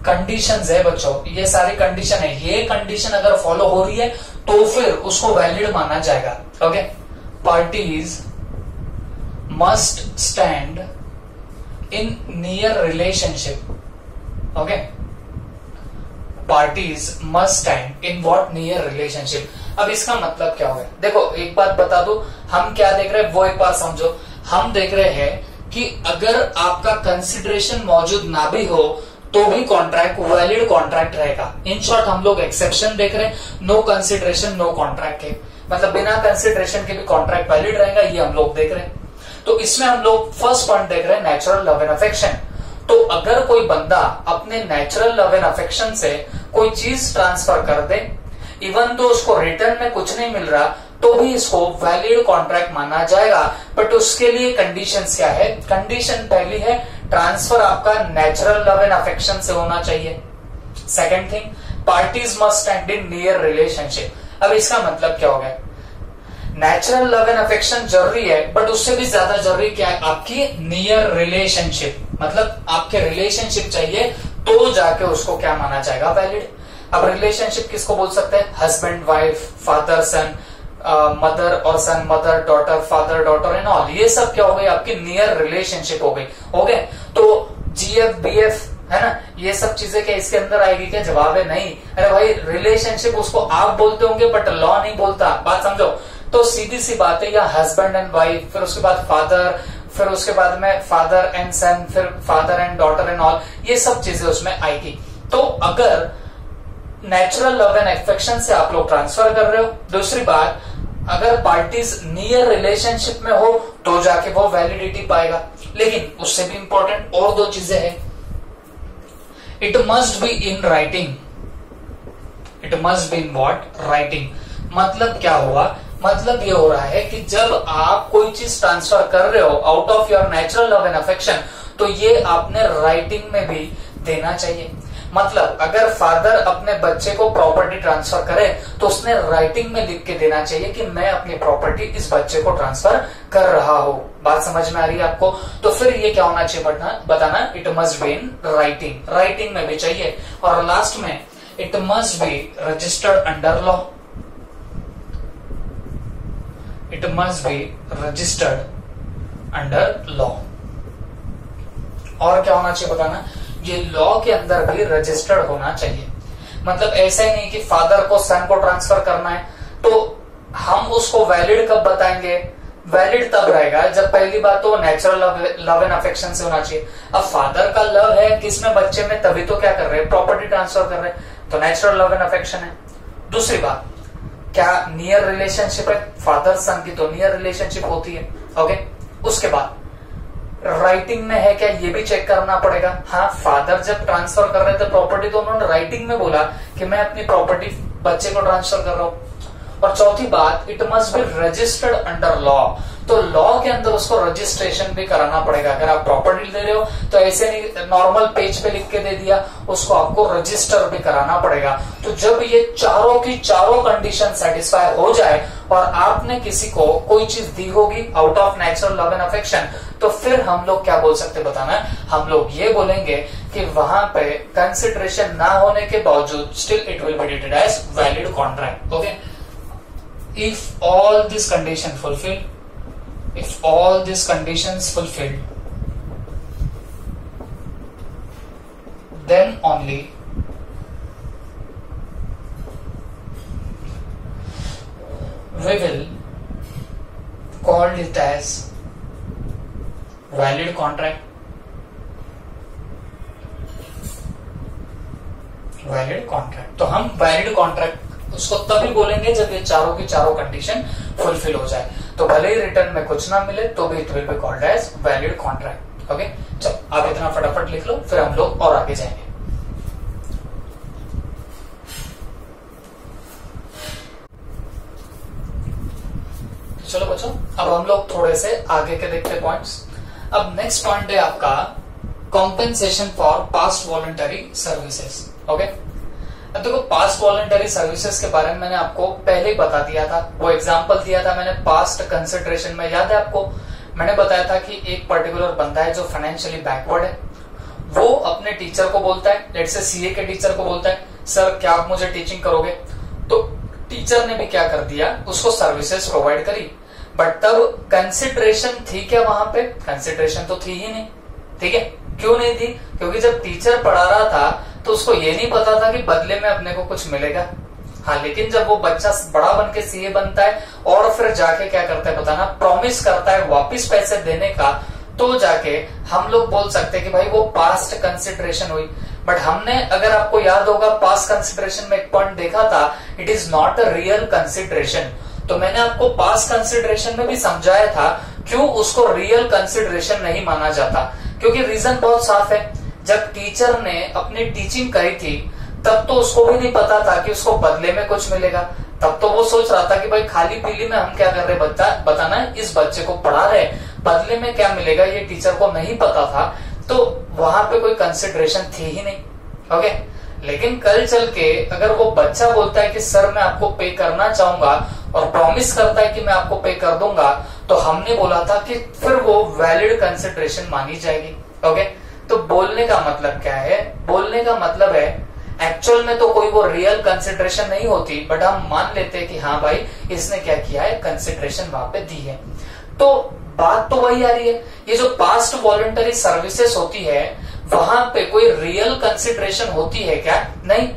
कंडीशंस है बच्चों, ये सारी कंडीशन है, ये कंडीशन अगर फॉलो हो रही है तो फिर उसको वैलिड माना जाएगा। Okay, parties must stand in near relationship. Okay, parties must stand in what, near relationship. अब इसका मतलब क्या होगा, देखो एक बात बता दो, हम क्या देख रहे हैं वो एक बार समझो। हम देख रहे हैं कि अगर आपका कंसिडरेशन मौजूद ना भी हो तो भी कॉन्ट्रैक्ट वैलिड कॉन्ट्रैक्ट रहेगा। इन शॉर्ट हम लोग एक्सेप्शन देख रहे हैं, नो कंसिडरेशन नो कॉन्ट्रैक्ट के, मतलब बिना कंसिडरेशन के भी कॉन्ट्रैक्ट वैलिड रहेगा, ये हम लोग देख रहे हैं। तो इसमें हम लोग फर्स्ट पॉइंट देख रहे हैं नेचुरल लव एंड अफेक्शन। तो अगर कोई बंदा अपने नेचुरल लव एंड अफेक्शन से कोई चीज ट्रांसफर कर दे, इवन तो उसको रिटर्न में कुछ नहीं मिल रहा, तो भी इसको वैलिड कॉन्ट्रैक्ट माना जाएगा। बट उसके लिए कंडीशंस क्या है? कंडीशन पहली है ट्रांसफर आपका नेचुरल लव एंड अफेक्शन से होना चाहिए। Second thing, parties must stand in near relationship. अब इसका मतलब क्या हो गया, नेचुरल लव एंड अफेक्शन जरूरी है बट उससे भी ज्यादा जरूरी क्या है, आपकी नियर रिलेशनशिप। मतलब आपके रिलेशनशिप चाहिए तो जाके उसको क्या माना जाएगा, वैलिड। अब रिलेशनशिप किसको बोल सकते हैं, husband wife, father son, mother और son, mother daughter, father daughter and all, ये सब क्या हो गई, आपकी नियर रिलेशनशिप हो गई। हो गए, तो जीएफ बीएफ है ना, ये सब चीजें क्या इसके अंदर आएगी क्या? जवाब है नहीं। अरे भाई रिलेशनशिप उसको आप बोलते होंगे बट लॉ नहीं बोलता, बात समझो। तो सीधी सी बात है, या हस्बैंड एंड वाइफ, फिर उसके बाद फादर, फिर उसके बाद में फादर एंड सन, फिर father and daughter and all, ये सब चीजें उसमें आएगी। तो अगर नेचुरल लव एंड अफेक्शन से आप लोग ट्रांसफर कर रहे हो, दूसरी बात अगर पार्टीज नियर रिलेशनशिप में हो तो जाके वो वैलिडिटी पाएगा। लेकिन उससे भी इंपॉर्टेंट और दो चीजें हैं, it must be in writing, it must be in what, writing. मतलब क्या हुआ, मतलब ये हो रहा है कि जब आप कोई चीज ट्रांसफर कर रहे हो out of your natural love and affection, तो ये आपने राइटिंग में भी देना चाहिए। मतलब अगर फादर अपने बच्चे को प्रॉपर्टी ट्रांसफर करे तो उसने राइटिंग में लिख के देना चाहिए कि मैं अपनी प्रॉपर्टी इस बच्चे को ट्रांसफर कर रहा हूं। बात समझ में आ रही है आपको? तो फिर ये क्या होना चाहिए बताना, it must be in writing, writing में भी चाहिए। और लास्ट में it must be registered under law, it must be registered under law. और क्या होना चाहिए बताना, ये लॉ के अंदर भी रजिस्टर्ड होना चाहिए। मतलब ऐसा ही नहीं कि फादर को सन को ट्रांसफर करना है तो हम उसको वैलिड कब बताएंगे, वैलिड तब रहेगा जब पहली बात तो नेचुरल लव एंड अफेक्शन से होना चाहिए। अब फादर का लव है किसमें, बच्चे में, तभी तो क्या कर रहे हैं, प्रॉपर्टी ट्रांसफर कर रहे हैं, तो नेचुरल लव एंड अफेक्शन है। दूसरी बात, क्या नियर रिलेशनशिप है, फादर सन की तो नियर रिलेशनशिप होती है। ओके, उसके बाद राइटिंग में है क्या, ये भी चेक करना पड़ेगा। हाँ, फादर जब ट्रांसफर कर रहे थे प्रॉपर्टी तो उन्होंने राइटिंग में बोला कि मैं अपनी प्रॉपर्टी बच्चे को ट्रांसफर कर रहा हूं। और चौथी बात, it must be registered under law, तो लॉ के अंदर उसको रजिस्ट्रेशन भी कराना पड़ेगा। अगर आप प्रॉपर्टी दे रहे हो तो ऐसे नहीं नॉर्मल पेज पे लिख के दे दिया, उसको आपको रजिस्टर भी कराना पड़ेगा। तो जब ये चारों की चारों कंडीशन सेटिस्फाई हो जाए और आपने किसी को कोई चीज दी होगी out of natural love and affection, तो फिर हम लोग क्या बोल सकते बताना है, हम लोग ये बोलेंगे कि वहां पे कंसिडरेशन ना होने के बावजूद still it will be treated as valid contract. Okay, if all this condition fulfil, if all these conditions fulfilled, then only we will call it as valid contract, valid contract। तो हम valid contract उसको तभी बोलेंगे जब ये चारों की चारों कंडीशन फुलफिल हो जाए। तो भले ही रिटर्न में कुछ ना मिले तो भी it will be called as valid contract. Okay, चलो आप इतना फटाफट लिख लो, फिर हम लोग और आगे जाएंगे। चलो बच्चों, अब हम लोग थोड़े से आगे के देखते पॉइंट्स। अब नेक्स्ट पॉइंट है आपका compensation for past voluntary services. Okay, अब देखो पास्ट वॉलंटरी सर्विसेज के बारे में मैंने आपको पहले ही बता दिया था, वो एग्जांपल दिया था मैंने पास्ट कंसिडरेशन में, याद है आपको? मैंने बताया था कि एक पर्टिकुलर बंदा है जो फाइनेंशियली बैकवर्ड है, वो अपने टीचर को बोलता है, लेट्स से सीए के टीचर को बोलता है, सर क्या आप मुझे टीचिंग करोगे? तो टीचर ने भी क्या कर दिया, उसको सर्विसेज प्रोवाइड करी। बट तब कंसिडरेशन थी क्या वहां पे? कंसिडरेशन तो थी ही नहीं। ठीक है, क्यों नहीं थी? क्योंकि जब टीचर पढ़ा रहा था तो उसको ये नहीं पता था कि बदले में अपने को कुछ मिलेगा। हाँ, लेकिन जब वो बच्चा बड़ा बन के सीए बनता है और फिर जाके क्या करता है बताना, प्रॉमिस करता है वापिस पैसे देने का, तो जाके हम लोग बोल सकते हैं कि भाई वो पास्ट कंसिडरेशन हुई। बट हमने, अगर आपको याद होगा, पास्ट कंसिडरेशन में एक पॉइंट देखा था, it is not a real consideration. तो मैंने आपको पास्ट कंसिडरेशन में भी समझाया था क्यों उसको रियल कंसिडरेशन नहीं माना जाता, क्योंकि रीजन बहुत साफ है। जब टीचर ने अपनी टीचिंग करी थी तब तो उसको भी नहीं पता था कि उसको बदले में कुछ मिलेगा। तब तो वो सोच रहा था कि भाई खाली पीली में हम क्या कर रहे बताना है, इस बच्चे को पढ़ा रहे, बदले में क्या मिलेगा ये टीचर को नहीं पता था। तो वहां पे कोई कंसिडरेशन थी ही नहीं। ओके, लेकिन कल चल के अगर वो बच्चा बोलता है कि सर मैं आपको पे करना चाहूंगा और प्रॉमिस करता है कि मैं आपको पे कर दूंगा, तो हमने बोला था कि फिर वो वैलिड कंसिडरेशन मानी जाएगी। ओके, तो बोलने का मतलब क्या है? बोलने का मतलब है एक्चुअल में तो कोई वो रियल कंसिडरेशन नहीं होती, बट हम मान लेते हैं कि हाँ भाई इसने क्या किया है, कंसिडरेशन वहां पे दी है। तो बात तो वही आ रही है, ये जो पास्ट वॉलंटरी सर्विसेज होती है वहां पे कोई रियल कंसिडरेशन होती है क्या? नहीं।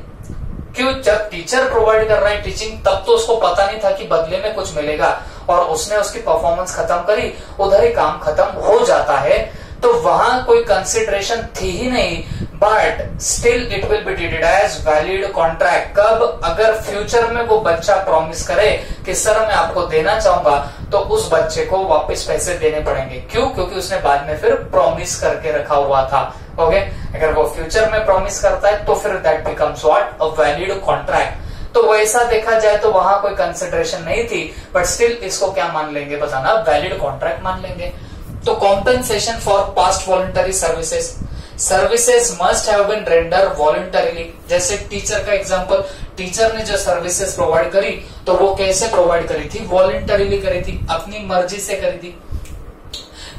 क्यों? जब टीचर प्रोवाइड कर रहा है टीचिंग तब तो उसको पता नहीं था कि बदले में कुछ मिलेगा, और उसने उसकी परफॉर्मेंस खत्म करी, उधर ही काम खत्म हो जाता है। तो वहां कोई कंसिडरेशन थी ही नहीं, but still it will be treated as valid contract. कब? अगर फ्यूचर में वो बच्चा प्रॉमिस करे कि सर मैं आपको देना चाहूंगा, तो उस बच्चे को वापस पैसे देने पड़ेंगे। क्यों? क्योंकि उसने बाद में फिर प्रॉमिस करके रखा हुआ था। ओके, अगर वो फ्यूचर में प्रॉमिस करता है तो फिर that becomes what? A valid contract. तो वैसा देखा जाए तो वहां कोई कंसिडरेशन नहीं थी, बट स्टिल इसको क्या मान लेंगे बताना? वैलिड कॉन्ट्रैक्ट मान लेंगे। तो compensation for past voluntary services, services must have been render voluntarily. जैसे टीचर का एग्जांपल, टीचर ने जो सर्विसेज प्रोवाइड करी तो वो कैसे प्रोवाइड करी थी? वॉलंटरीली करी थी, अपनी मर्जी से करी थी।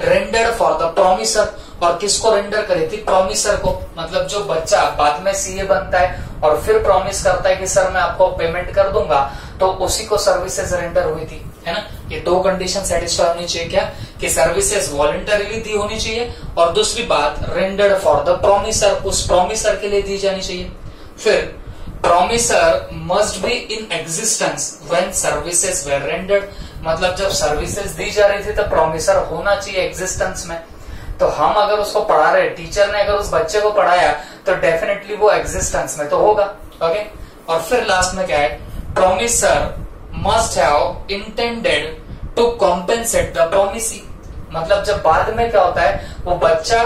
रेंडर्ड फॉर द प्रोमिसर, और किसको रेंडर करी थी? प्रोमिसर को, मतलब जो बच्चा बाद में सीए बनता है और फिर प्रॉमिस करता है कि सर मैं आपको पेमेंट कर दूंगा, तो उसी को सर्विसेज रेंडर हुई थी, है ना। ये दो कंडीशन सेटिस्फाई होनी चाहिए, क्या कि सर्विसेज वॉलंटरीली दी होनी चाहिए, और दूसरी बात रेंडर्ड फॉर द प्रोमिसर, उस प्रोमिसर के लिए दी जानी चाहिए। फिर promisor must be in existence when services were rendered, मतलब जब सर्विसेज दी जा रही थी तो प्रोमिसर होना चाहिए एग्जिस्टेंस में। तो हम अगर उसको पढ़ा रहे, टीचर ने अगर उस बच्चे को पढ़ाया तो डेफिनेटली वो एग्जिस्टेंस में तो होगा। ओके, और फिर लास्ट में क्या है? Promisor must have intended to compensate the promisee, मतलब जब बाद में क्या होता है, वो बच्चा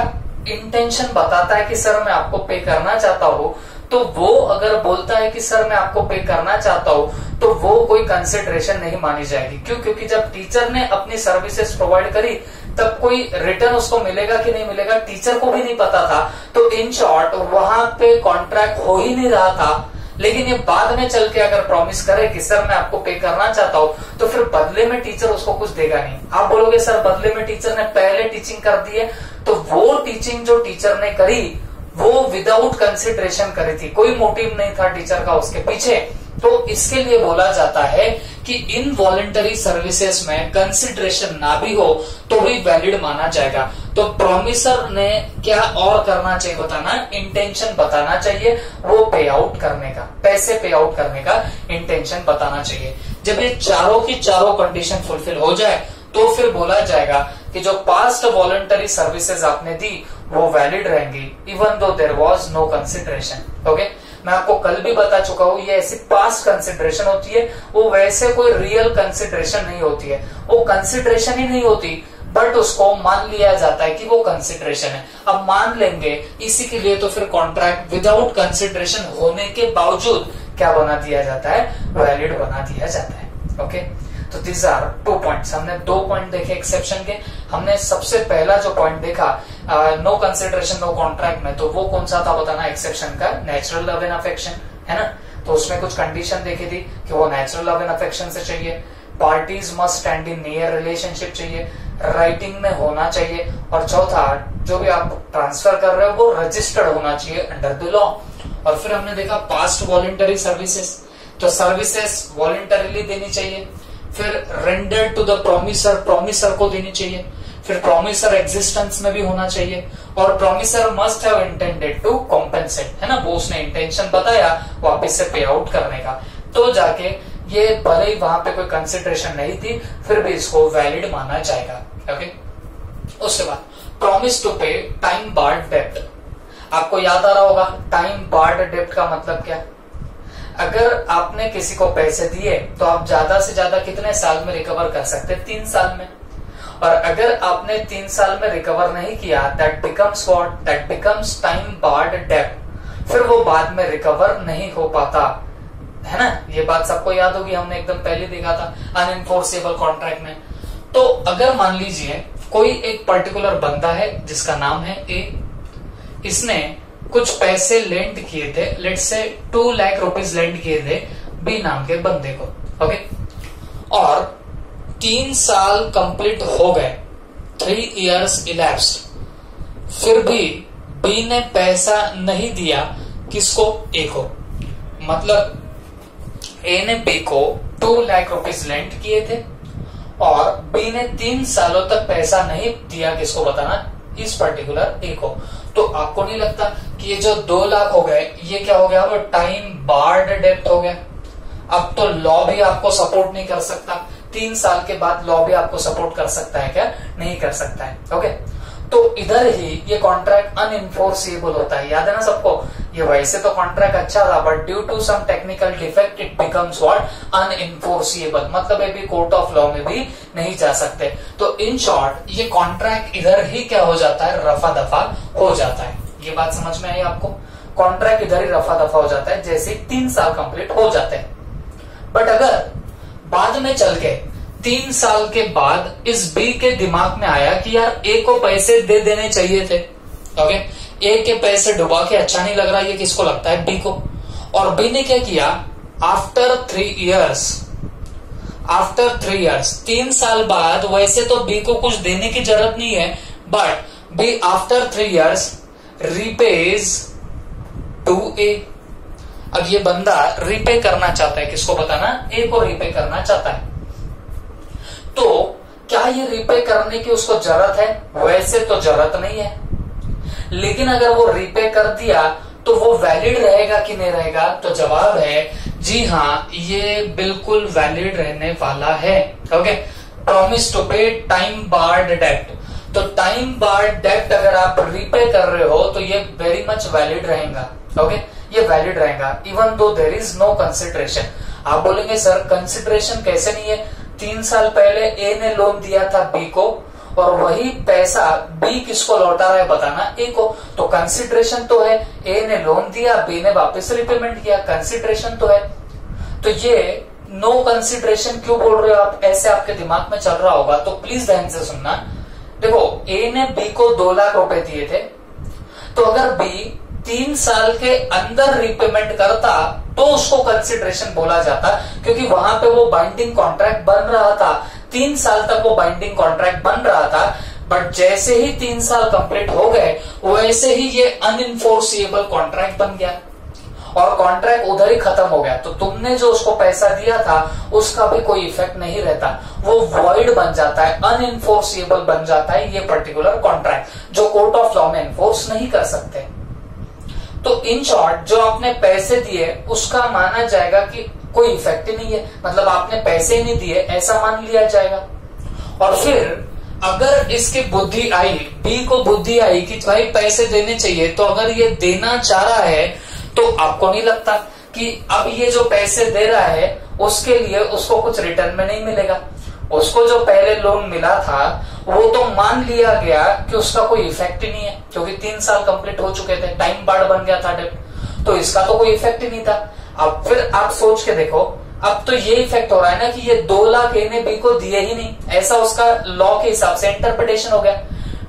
इंटेंशन बताता है कि सर मैं आपको पे करना चाहता हूं, तो वो अगर बोलता है कि सर मैं आपको पे करना चाहता हूं, तो वो कोई कंसिडरेशन नहीं मानी जाएगी। क्यों? क्योंकि जब टीचर ने अपनी सर्विसेज प्रोवाइड करी तब कोई रिटर्न उसको मिलेगा कि नहीं मिलेगा टीचर को भी नहीं पता था। तो इन शॉर्ट वहां पे कॉन्ट्रैक्ट हो ही नहीं रहा था। लेकिन ये बाद में चल के अगर प्रॉमिस करे कि सर मैं आपको पे करना चाहता हूं, तो फिर बदले में टीचर उसको कुछ देगा नहीं। आप बोलोगे सर बदले में टीचर ने पहले टीचिंग कर दी है, तो वो टीचिंग जो टीचर ने करी वो विदाउट कंसिडरेशन करी थी, कोई मोटिव नहीं था टीचर का उसके पीछे। तो इसके लिए बोला जाता है कि इन वॉलंटरी सर्विसेज में कंसिडरेशन ना भी हो तो भी वैलिड माना जाएगा। तो प्रोमिसर ने क्या और करना चाहिए बताना, इंटेंशन बताना चाहिए वो पे आउट करने का, पैसे पे आउट करने का इंटेंशन बताना चाहिए। जब ये चारों की चारों कंडीशन फुलफिल हो जाए तो फिर बोला जाएगा कि जो पास्ट वॉलंटरी सर्विसेज आपने दी वो वैलिड रहेंगी even though there was no consideration. Okay, मैं आपको कल भी बता चुका हूं, ये ऐसी पास्ट कंसिडरेशन होती है, वो वैसे कोई रियल कंसिडरेशन नहीं होती है, वो कंसिडरेशन ही नहीं होती, बट उसको मान लिया जाता है कि वो कंसिडरेशन है। अब मान लेंगे, इसी के लिए तो फिर कॉन्ट्रैक्ट विदाउट कंसिडरेशन होने के बावजूद क्या बना दिया जाता है? वैलिड बना दिया जाता है। ओके, तो दीज आर 2 पॉइंट्स। हमने 2 पॉइंट देखे एक्सेप्शन के। हमने सबसे पहला जो पॉइंट देखा नो कंसिडरेशन नो कॉन्ट्रैक्ट में, तो वो कौन सा था बताना? एक्सेप्शन का नेचुरल लव एंड अफेक्शन, है ना। तो उसमें कुछ कंडीशन देखी थी कि वो नेचुरल लव एंड अफेक्शन से चाहिए, parties must stand in near relationship चाहिए, राइटिंग में होना चाहिए, और चौथा जो भी आप ट्रांसफर कर रहे हो वो रजिस्टर्ड होना चाहिए अंडर द लॉ। और फिर हमने देखा पास्ट वॉलंटरी सर्विसेज, तो सर्विसेज वॉलंटरीली देनी चाहिए, फिर render to the promisor, promisor को देनी चाहिए, फिर प्रोमिसर एग्जिस्टेंस में भी होना चाहिए, और promisor must have intended to compensate, है ना, वो उसने इंटेंशन बताया वापस से पे आउट करने का। तो जाके ये भले ही वहां पे कोई कंसिडरेशन नहीं थी फिर भी इसको वैलिड माना जाएगा। ओके, उसके बाद प्रॉमिस टू पे टाइम बार्ड डेब्ट। आपको याद आ रहा होगा टाइम बार्ड डेब्ट का मतलब क्या? अगर आपने किसी को पैसे दिए तो आप ज्यादा से ज्यादा कितने साल में रिकवर कर सकते? 3 साल में। और अगर आपने 3 साल में रिकवर नहीं किया, that becomes what? That becomes time barred डेब्ट। फिर वो बाद में रिकवर नहीं हो पाता, है ना। ये बात सबको याद होगी, हमने एकदम पहले देखा था अनइनफोर्सेबल कॉन्ट्रैक्ट में। तो अगर मान लीजिए कोई एक पर्टिकुलर बंदा है जिसका नाम है ए, इसने कुछ पैसे लेंड किए थे, let's say 2 lakh rupees land किए थे बी नाम के बंदे को। ओके, और 3 साल कंप्लीट हो गए, 3 इयर्स इलैप्स्ड, फिर भी बी ने पैसा नहीं दिया किसको? ए को। मतलब ए ने बी को 2 लाख रुपीज लेंड किए थे और बी ने 3 सालों तक पैसा नहीं दिया किसको बताना? इस पर्टिकुलर ए को। तो आपको नहीं लगता कि ये जो 2 लाख हो गए ये क्या हो गया? वो टाइम बार्ड डेब्ट हो गया। अब तो लॉ भी आपको सपोर्ट नहीं कर सकता, 3 साल के बाद लॉ भी आपको सपोर्ट कर सकता है क्या? नहीं कर सकता है। ओके, तो इधर ही ये कॉन्ट्रैक्ट अनइनफोर्सेबल होता है, याद है ना सबको। ये वैसे तो कॉन्ट्रैक्ट अच्छा था but due to some technical defect it becomes what? Unenforceable. मतलब ये भी कोर्ट ऑफ लॉ में भी नहीं जा सकते। तो इन शॉर्ट ये कॉन्ट्रैक्ट इधर ही क्या हो जाता है? रफा दफा हो जाता है। ये बात समझ में आई आपको? कॉन्ट्रैक्ट इधर ही रफा दफा हो जाता है जैसे 3 साल कंप्लीट हो जाते हैं। बट अगर बाद में चल के 3 साल के बाद इस बी के दिमाग में आया कि यार ए को पैसे दे देने चाहिए थे, ओके, ए के पैसे डुबा के अच्छा नहीं लग रहा, ये किसको लगता है? बी को। और बी ने क्या किया? आफ्टर 3 इयर्स 3 साल बाद, वैसे तो बी को कुछ देने की जरूरत नहीं है, but B after 3 years repays to A. अब ये बंदा रीपे करना चाहता है, किसको बताना? ए को रीपे करना चाहता है। तो क्या ये रीपे करने की उसको जरूरत है? वैसे तो जरूरत नहीं है, लेकिन अगर वो रीपे कर दिया तो वो वैलिड रहेगा कि नहीं रहेगा? तो जवाब है जी हाँ, ये बिल्कुल वैलिड रहने वाला है। ओके, प्रॉमिस टू पे टाइम बार्ड डेब्ट। तो टाइम बार्ड डेब्ट अगर आप रीपे कर रहे हो तो ये वेरी मच वैलिड रहेगा। ओके, ये वैलिड रहेगा even though there is no consideration. आप बोलेंगे सर कंसिडरेशन कैसे नहीं है? 3 साल पहले ए ने लोन दिया था बी को, और वही पैसा बी किसको लौटा रहा है बताना? ए को। तो कंसिडरेशन तो है, ए ने लोन दिया, बी ने वापस रिपेमेंट किया, कंसिडरेशन तो है। तो ये नो कंसिडरेशन क्यों बोल रहे हो आप? ऐसे आपके दिमाग में चल रहा होगा, तो प्लीज ध्यान से सुनना। देखो, ए ने बी को 2 लाख रुपए दिए थे, तो अगर बी 3 साल के अंदर रिपेमेंट करता तो उसको कंसिडरेशन बोला जाता, क्योंकि वहां पे वो बाइंडिंग कॉन्ट्रैक्ट बन रहा था। 3 साल तक वो बाइंडिंग कॉन्ट्रैक्ट बन रहा था, बट जैसे ही 3 साल कंप्लीट हो गए वैसे ही ये अनइनफोर्सिएबल कॉन्ट्रैक्ट बन गया और कॉन्ट्रैक्ट उधर ही खत्म हो गया। तो तुमने जो उसको पैसा दिया था उसका भी कोई इफेक्ट नहीं रहता, वो वॉइड बन जाता है, अनइनफोर्सिएबल बन जाता है ये पर्टिकुलर कॉन्ट्रैक्ट, जो कोर्ट ऑफ लॉ में एनफोर्स नहीं कर सकते। तो इन शॉर्ट, जो आपने पैसे दिए उसका माना जाएगा कि कोई इफेक्ट ही नहीं है, मतलब आपने पैसे ही नहीं दिए ऐसा मान लिया जाएगा। और फिर अगर इसकी बुद्धि आई, बी को बुद्धि आई कि भाई पैसे देने चाहिए, तो अगर ये देना चाह रहा है तो आपको नहीं लगता कि अब ये जो पैसे दे रहा है उसके लिए उसको कुछ रिटर्न में नहीं मिलेगा? उसको जो पहले लोन मिला था वो तो मान लिया गया कि उसका कोई इफेक्ट ही नहीं है, क्योंकि 3 साल कंप्लीट हो चुके थे, टाइम बार्ड बन गया था डेब्ट, तो इसका तो कोई इफेक्ट ही नहीं था। अब फिर आप सोच के देखो, अब तो ये इफेक्ट हो रहा है ना कि ये 2 लाख ए ने बी को दिए ही नहीं, ऐसा उसका लॉ के हिसाब से इंटरप्रिटेशन हो गया।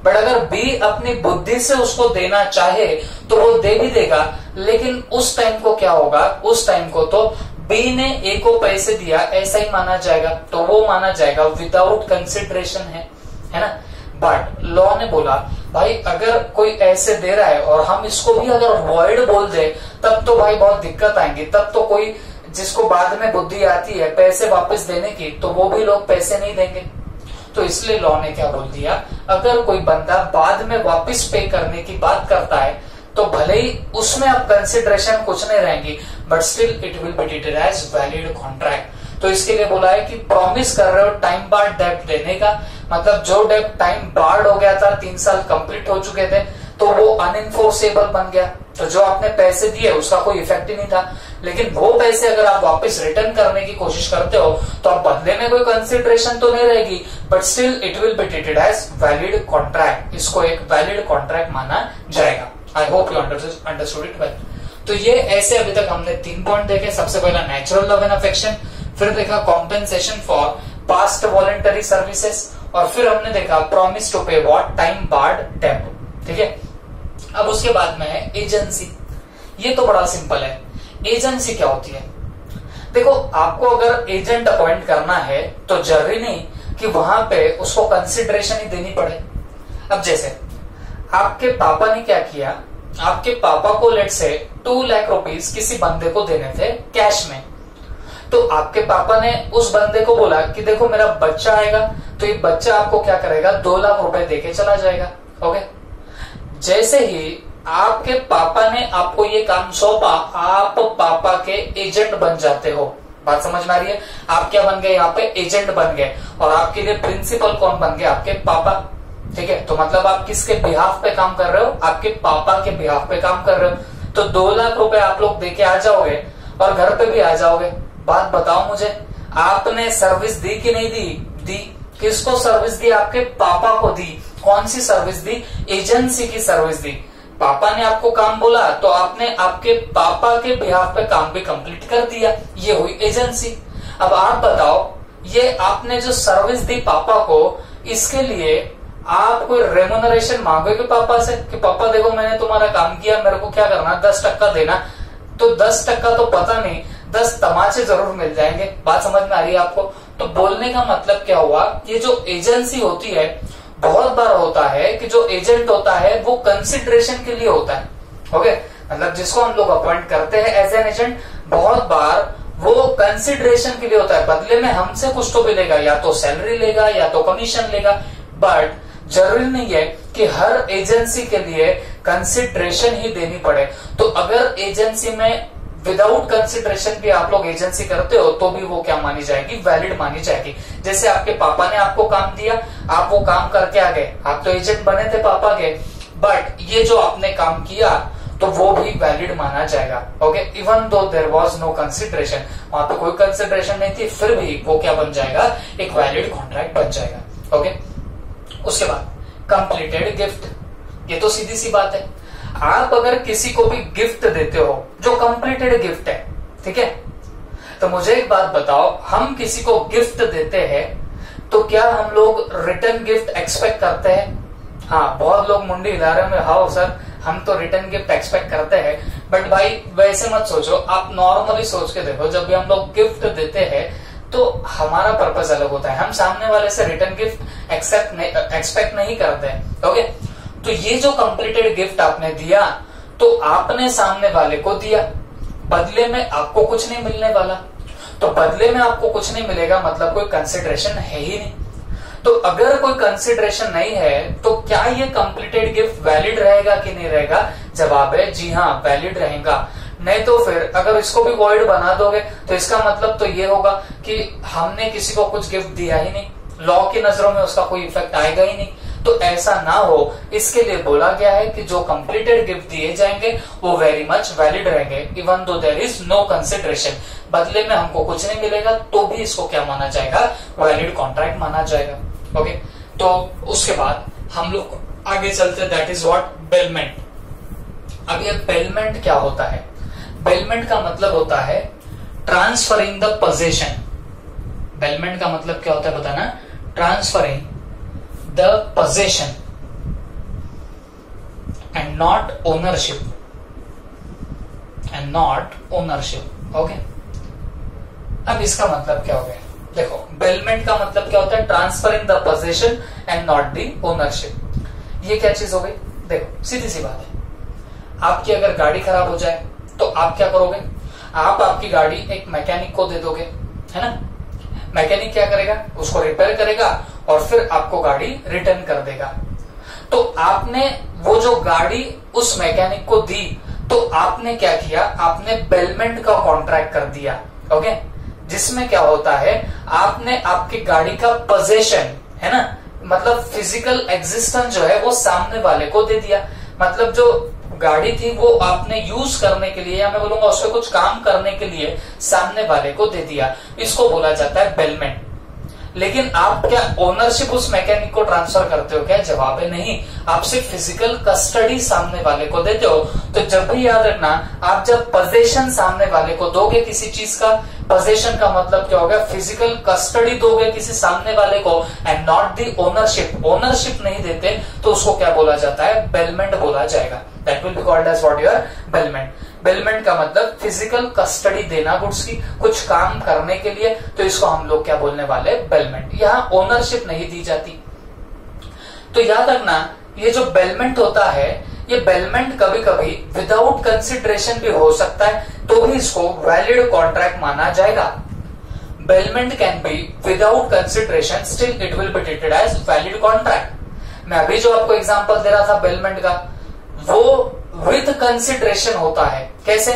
बट अगर बी अपनी बुद्धि से उसको देना चाहे तो वो दे भी देगा, लेकिन उस टाइम को क्या होगा? उस टाइम को तो बी ने ए को पैसे दिया ऐसा ही माना जाएगा, तो वो माना जाएगा विदाउट कंसिडरेशन है ना। बट लॉ ने बोला भाई अगर कोई ऐसे दे रहा है और हम इसको भी अगर वॉइड बोल दे तब तो भाई बहुत दिक्कत आएंगी, तब तो कोई जिसको बाद में बुद्धि आती है पैसे वापस देने की, तो वो भी लोग पैसे नहीं देंगे। तो इसलिए लॉ ने क्या बोल दिया, अगर कोई बंदा बाद में वापस पे करने की बात करता है तो भले ही उसमें अब कंसिडरेशन कुछ नहीं रहेंगी, but still it will be treated as valid contract. तो इसके लिए बोला है कि प्रॉमिस कर रहे हो टाइम बार्ड डेब्ट देने का, मतलब जो डेब्ट टाइम बार्ड हो गया था, 3 साल कंप्लीट हो चुके थे, तो वो अनइनफोर्सेबल बन गया, तो जो आपने पैसे दिए उसका कोई इफेक्ट ही नहीं था। लेकिन वो पैसे अगर आप वापस रिटर्न करने की कोशिश करते हो तो आप बदले में कोई कंसिडरेशन तो नहीं रहेगी, but still it will be treated as valid contract, इसको एक वैलिड कॉन्ट्रैक्ट माना जाएगा। I hope you understood it well. तो ये ऐसे अभी तक हमने 3 पॉइंट देखे। सबसे पहला नेचुरल लव एंड अफेक्शन, फिर देखा compensation for past voluntary services, और फिर हमने देखा प्रॉमिस टू पे व्हाट टाइम बार्ड डेब्ट। ठीक है, अब उसके बाद में है एजेंसी। ये तो बड़ा सिंपल है। एजेंसी क्या होती है? देखो, आपको अगर एजेंट अपॉइंट करना है तो जरूरी नहीं कि वहां पे उसको कंसिडरेशन ही देनी पड़े। अब जैसे आपके पापा ने क्या किया, आपके पापा को लेट से 2 लाख रुपीस किसी बंदे को देने थे कैश में, तो आपके पापा ने उस बंदे को बोला कि देखो मेरा बच्चा आएगा तो ये बच्चा आपको क्या करेगा, 2 लाख रुपए देके चला जाएगा। ओके, जैसे ही आपके पापा ने आपको ये काम सौंपा, आप पापा के एजेंट बन जाते हो। बात समझ में आ रही है? आप क्या बन गए? यहाँ पे एजेंट बन गए, और आपके लिए प्रिंसिपल कौन बन गए? आपके पापा। ठीक है, तो मतलब आप किसके बिहाफ पे काम कर रहे हो? आपके पापा के बिहाफ पे काम कर रहे हो। तो 2 लाख रुपए आप लोग देके आ जाओगे और घर पे भी आ जाओगे। बात बताओ मुझे, आपने सर्विस दी कि नहीं दी? दी। किसको सर्विस दी? आपके पापा को दी। कौन सी सर्विस दी? एजेंसी की सर्विस दी। पापा ने आपको काम बोला तो आपने आपके पापा के बिहाफ पे काम भी कंप्लीट कर दिया, ये हुई एजेंसी। अब आप बताओ, ये आपने जो सर्विस दी पापा को, इसके लिए आप कोई रेम्यूनरेशन मांगोगे पापा से कि पापा देखो मैंने तुम्हारा काम किया, मेरे को क्या करना, 10% देना, तो 10% तो पता नहीं, 10 तमाचे जरूर मिल जाएंगे। बात समझ में आ रही है आपको? तो बोलने का मतलब क्या हुआ, ये जो एजेंसी होती है बहुत बार होता है कि जो एजेंट होता है वो कंसिडरेशन के लिए होता है। ओके, मतलब जिसको हम लोग अपॉइंट करते हैं एज एन एजेंट, बहुत बार वो कंसिडरेशन के लिए होता है, बदले में हमसे कुछ तो भी लेगा, या तो सैलरी लेगा या तो कमीशन लेगा। बट जरूरी नहीं है कि हर एजेंसी के लिए कंसिडरेशन ही देनी पड़े। तो अगर एजेंसी में विदाउट कंसिडरेशन भी आप लोग एजेंसी करते हो तो भी वो क्या मानी जाएगी, वैलिड मानी जाएगी। जैसे आपके पापा ने आपको काम दिया, आप वो काम करके आ गए, आप तो एजेंट बने थे पापा के, बट ये जो आपने काम किया तो वो भी वैलिड माना जाएगा। Okay, even though there was no consideration, वहां पे कोई कंसिडरेशन नहीं थी, फिर भी वो क्या बन जाएगा, एक वैलिड कॉन्ट्रैक्ट बन जाएगा। ओके, उसके बाद कंप्लीटेड गिफ्ट, ये तो सीधी सी बात है। आप अगर किसी को भी गिफ्ट देते हो जो कंप्लीटेड गिफ्ट है, ठीक है, तो मुझे एक बात बताओ, हम किसी को गिफ्ट देते हैं तो क्या हम लोग रिटर्न गिफ्ट एक्सपेक्ट करते हैं? हाँ, बहुत लोग मुंडी हिला रहे हैं, हाँ सर हम तो रिटर्न गिफ्ट एक्सपेक्ट करते हैं। बट भाई वैसे मत सोचो, आप नॉर्मली सोच के देखो, जब भी हम लोग गिफ्ट देते हैं तो हमारा पर्पस अलग होता है, हम सामने वाले से रिटर्न गिफ्ट एक्सपेक्ट नहीं करते। ओके, तो ये जो कंप्लीटेड गिफ्ट आपने दिया तो आपने सामने वाले को दिया, बदले में आपको कुछ नहीं मिलने वाला, तो बदले में आपको कुछ नहीं मिलेगा मतलब कोई कंसिडरेशन है ही नहीं। तो अगर कोई कंसिडरेशन नहीं है तो क्या ये कंप्लीटेड गिफ्ट वैलिड रहेगा कि नहीं रहेगा? जवाब है जी हाँ, वैलिड रहेगा। नहीं तो फिर अगर इसको भी वॉइड बना दोगे तो इसका मतलब तो ये होगा कि हमने किसी को कुछ गिफ्ट दिया ही नहीं, लॉ की नजरों में उसका कोई इफेक्ट आएगा ही नहीं। तो ऐसा ना हो, इसके लिए बोला गया है कि जो कंप्लीटेड गिफ्ट दिए जाएंगे वो वेरी मच वैलिड रहेंगे, even though there is no consideration, बदले में हमको कुछ नहीं मिलेगा तो भी इसको क्या माना जाएगा, वैलिड कॉन्ट्रैक्ट माना जाएगा। ओके, तो उसके बाद हम लोग आगे चलते हैं, दैट इज व्हाट बेलमेंट। अब ये बेलमेंट क्या होता है? बेलमेंट का मतलब होता है ट्रांसफरिंग द पोजीशन। बेलमेंट का मतलब क्या होता है बताना? Transferring the position and not ownership, and not ownership. Okay, अब इसका मतलब क्या हो गया? देखो, बेलमेंट का मतलब क्या होता है? Transferring the position and not the ownership. ये क्या चीज हो गई? देखो सीधी सी बात है, आपकी अगर गाड़ी खराब हो जाए तो आप क्या करोगे? आप आपकी गाड़ी एक मैकेनिक को दे दोगे, है ना? मैकेनिक क्या करेगा? उसको रिपेयर करेगा और फिर आपको गाड़ी रिटर्न कर देगा। तो आपने वो जो गाड़ी उस मैकेनिक को दी तो आपने क्या किया? आपने बेलमेंट का कॉन्ट्रैक्ट कर दिया। ओके, जिसमें क्या होता है, आपने आपकी गाड़ी का पोजेशन, है ना, मतलब फिजिकल एग्जिस्टेंस जो है वो सामने वाले को दे दिया। मतलब जो गाड़ी थी वो आपने यूज करने के लिए, या मैं बोलूंगा उसमें कुछ काम करने के लिए सामने वाले को दे दिया, इसको बोला जाता है बेलमेंट। लेकिन आप क्या ओनरशिप उस मैकेनिक को ट्रांसफर करते हो क्या? जवाब है नहीं, आप सिर्फ फिजिकल कस्टडी सामने वाले को देते हो। तो जब भी याद रखना, आप जब पोजेशन सामने वाले को दोगे किसी चीज का, पोजेशन का मतलब क्या होगा? फिजिकल कस्टडी दोगे किसी सामने वाले को, and not the ownership. Ownership नहीं देते तो उसको क्या बोला जाता है? बेलमेंट बोला जाएगा। That will be called as what your bailment. Bailment का मतलब फिजिकल कस्टडी देना गुड्स की, कुछ काम करने के लिए, तो इसको हम लोग क्या बोलने वाले? बेलमेंट। यहाँ ओनरशिप नहीं दी जाती। तो याद रखना, ये जो बेलमेंट होता है, ये बेलमेंट कभी कभी विदाउट कंसिडरेशन भी हो सकता है, तो भी इसको वैलिड कॉन्ट्रैक्ट माना जाएगा। Bailment can be without consideration, still it will be treated as valid contract. मैं अभी जो आपको एग्जांपल दे रहा था बेलमेंट का, वो विद कंसिडरेशन होता है। कैसे?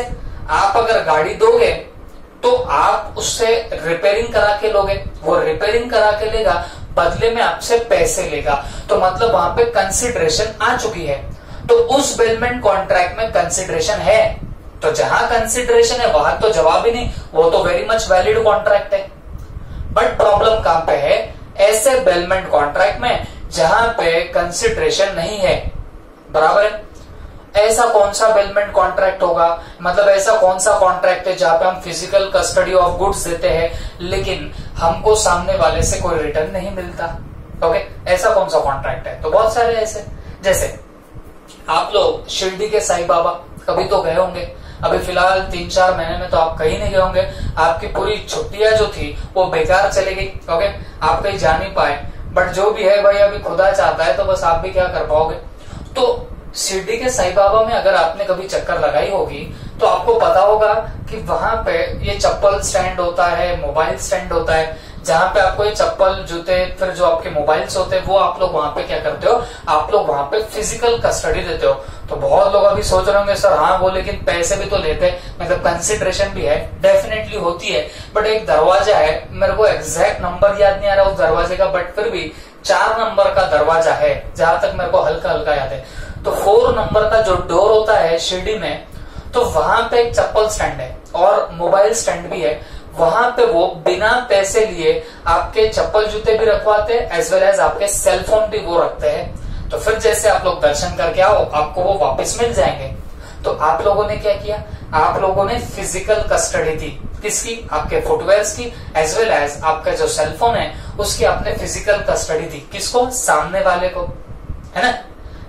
आप अगर गाड़ी दोगे तो आप उससे रिपेयरिंग करा के लोगे, वो रिपेयरिंग करा के लेगा, बदले में आपसे पैसे लेगा, तो मतलब वहां पे कंसिडरेशन आ चुकी है। तो उस बेलमेंट कॉन्ट्रैक्ट में कंसिडरेशन है, तो जहां कंसिडरेशन है वहां तो जवाब ही नहीं, वो तो वेरी मच वैलिड कॉन्ट्रैक्ट है। बट प्रॉब्लम कहां पे है? ऐसे बेलमेंट कॉन्ट्रैक्ट में जहां पे कंसिडरेशन नहीं है। बराबर है? ऐसा कौन सा बेलमेंट कॉन्ट्रैक्ट होगा? मतलब ऐसा कौन सा कॉन्ट्रैक्ट है जहां पे हम फिजिकल कस्टडी ऑफ गुड्स देते हैं लेकिन हमको सामने वाले से कोई रिटर्न नहीं मिलता? ओके, ऐसा कौन सा कॉन्ट्रैक्ट है? तो बहुत सारे ऐसे, जैसे आप लोग शिरडी के साईं बाबा कभी तो गए होंगे, अभी फिलहाल 3-4 महीने में तो आप कहीं नहीं गए होंगे, आपकी पूरी छुट्टियां जो थी वो बेकार चली गई। ओके, आप कहीं जा नहीं पाए, बट जो भी है भाई अभी खुदा चाहता है तो बस आप भी क्या कर पाओगे। तो शिरडी के साईं बाबा में अगर आपने कभी चक्कर लगाई होगी तो आपको पता होगा कि वहां पे ये चप्पल स्टैंड होता है, मोबाइल स्टैंड होता है, जहां पे आपको ये चप्पल, जूते, फिर जो आपके मोबाइल्स होते हैं वो आप लोग वहां पे क्या करते हो, आप लोग वहां पे फिजिकल कस्टडी देते हो। तो बहुत लोग अभी सोच रहे होंगे सर हाँ वो लेकिन पैसे भी तो लेते हैं, मतलब कंसिडरेशन भी है, डेफिनेटली होती है, बट एक दरवाजा है, मेरे को एग्जैक्ट नंबर याद नहीं आ रहा उस दरवाजे का, बट फिर भी 4 नंबर का दरवाजा है जहां तक मेरे को हल्का हल्का याद है। तो 4 नंबर का जो डोर होता है शिरडी में, तो वहां पे एक चप्पल स्टैंड है और मोबाइल स्टैंड भी है। वहां पे वो बिना पैसे लिए आपके चप्पल जूते भी रखवाते हैं, एज वेल एज आपके सेलफोन भी वो रखते हैं। तो फिर जैसे आप लोग दर्शन करके आओ आपको वो वापस मिल जाएंगे। तो आप लोगों ने क्या किया, आप लोगों ने फिजिकल कस्टडी दी, किसकी? आपके फुटवेयर्स की, एज वेल एज आपका जो सेलफोन है उसकी आपने फिजिकल कस्टडी दी। किसको? सामने वाले को, है ना।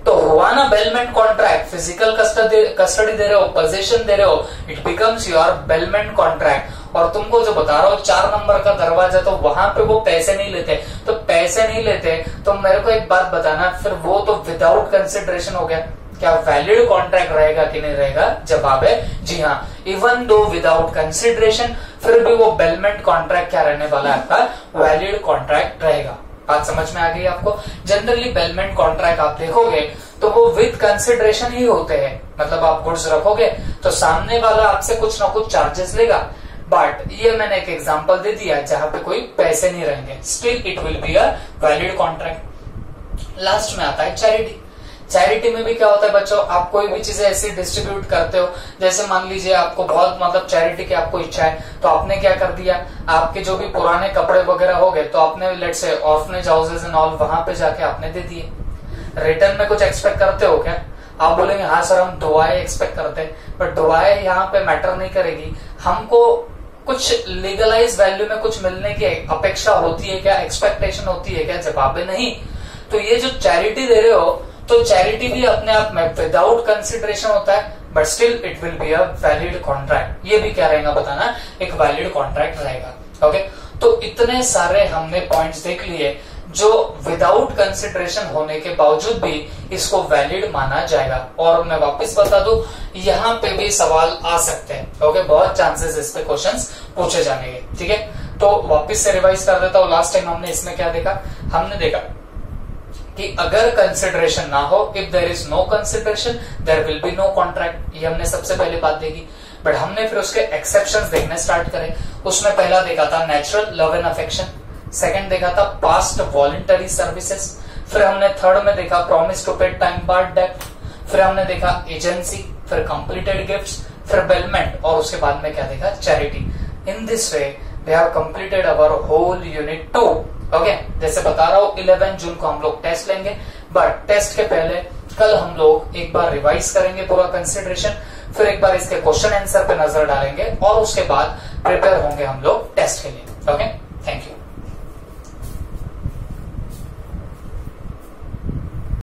तो हुआ ना बेलमेंट कॉन्ट्रैक्ट, फिजिकल कस्टडी दे रहे हो, पोजीशन दे रहे हो, it becomes your bailment contract. और तुमको जो बता रहा हूं 4 नंबर का दरवाजा, तो वहां पे वो पैसे नहीं लेते, तो पैसे नहीं लेते तो मेरे को एक बात बताना, फिर वो तो विदाउट कंसिडरेशन हो गया, क्या वैलिड कॉन्ट्रैक्ट रहेगा कि नहीं रहेगा? जवाब है जी हाँ, इवन दो विदाउट कंसिडरेशन, फिर भी वो बेलमेंट कॉन्ट्रैक्ट क्या रहने वाला है आपका? वैलिड कॉन्ट्रैक्ट रहेगा। बात समझ में आ गई आपको? जनरली बेलमेंट कॉन्ट्रैक्ट आप देखोगे तो वो विद कंसिडरेशन ही होते हैं, मतलब आप गुड्स रखोगे तो सामने वाला आपसे कुछ ना कुछ चार्जेस लेगा, बट ये मैंने एक एग्जांपल दे दिया जहां पे कोई पैसे नहीं रहेंगे, still it will be a valid contract. Last में आता है चैरिटी। चैरिटी में भी क्या होता है बच्चों, आप कोई भी चीजें ऐसी डिस्ट्रीब्यूट करते हो, जैसे मान लीजिए आपको बहुत मतलब चैरिटी की आपको इच्छा है, तो आपने क्या कर दिया, आपके जो भी पुराने कपड़े वगैरह हो गए तो आपने let's say orphanage houses and all वहां पे जाके आपने दे दिए। रिटर्न में कुछ एक्सपेक्ट करते हो क्या? आप बोलेंगे हाँ सर हम दुआएं एक्सपेक्ट करते हैं, बट दुआएं यहाँ पे मैटर नहीं करेगी, हमको कुछ लीगलाइज वैल्यू में कुछ मिलने की अपेक्षा होती है क्या, एक्सपेक्टेशन होती है क्या? जवाब है नहीं। तो ये जो चैरिटी दे रहे हो, तो चैरिटी भी अपने आप में विदाउट कंसिडरेशन होता है, but still it will be a valid contract. ये भी क्या रहेगा बताना, एक वैलिड कॉन्ट्रैक्ट रहेगा। ओके, तो इतने सारे हमने पॉइंट्स देख लिए जो विदाउट कंसिडरेशन होने के बावजूद भी इसको वैलिड माना जाएगा। और मैं वापस बता दूं, यहाँ पे भी सवाल आ सकते हैं। ओके, बहुत चांसेस इस पे क्वेश्चंस पूछे जाने के, ठीक है। तो वापस से रिवाइज कर देता हूँ। लास्ट टाइम हमने इसमें क्या देखा, हमने देखा कि अगर कंसिडरेशन ना हो, if there is no consideration there will be no contract, ये हमने सबसे पहले बात देखी। बट हमने फिर उसके एक्सेप्शंस देखने स्टार्ट करे। उसमें पहला देखा था natural love and affection, second देखा था पास्ट वॉलंटरी सर्विसेज, फिर हमने थर्ड में देखा प्रॉमिस टू पे टाइम बार्ड डेट, फिर हमने देखा एजेंसी, फिर कंप्लीटेड गिफ्ट्स, फिर बेलमेंट, और उसके बाद में क्या देखा, charity. In this way we have completed our whole unit 2। Okay, जैसे बता रहा हूं 11 जून को हम लोग टेस्ट लेंगे, बट टेस्ट के पहले कल हम लोग एक बार रिवाइज करेंगे पूरा कंसिडरेशन, फिर एक बार इसके क्वेश्चन आंसर पे नजर डालेंगे और उसके बाद प्रिपेयर होंगे हम लोग टेस्ट के लिए। Okay, thank you.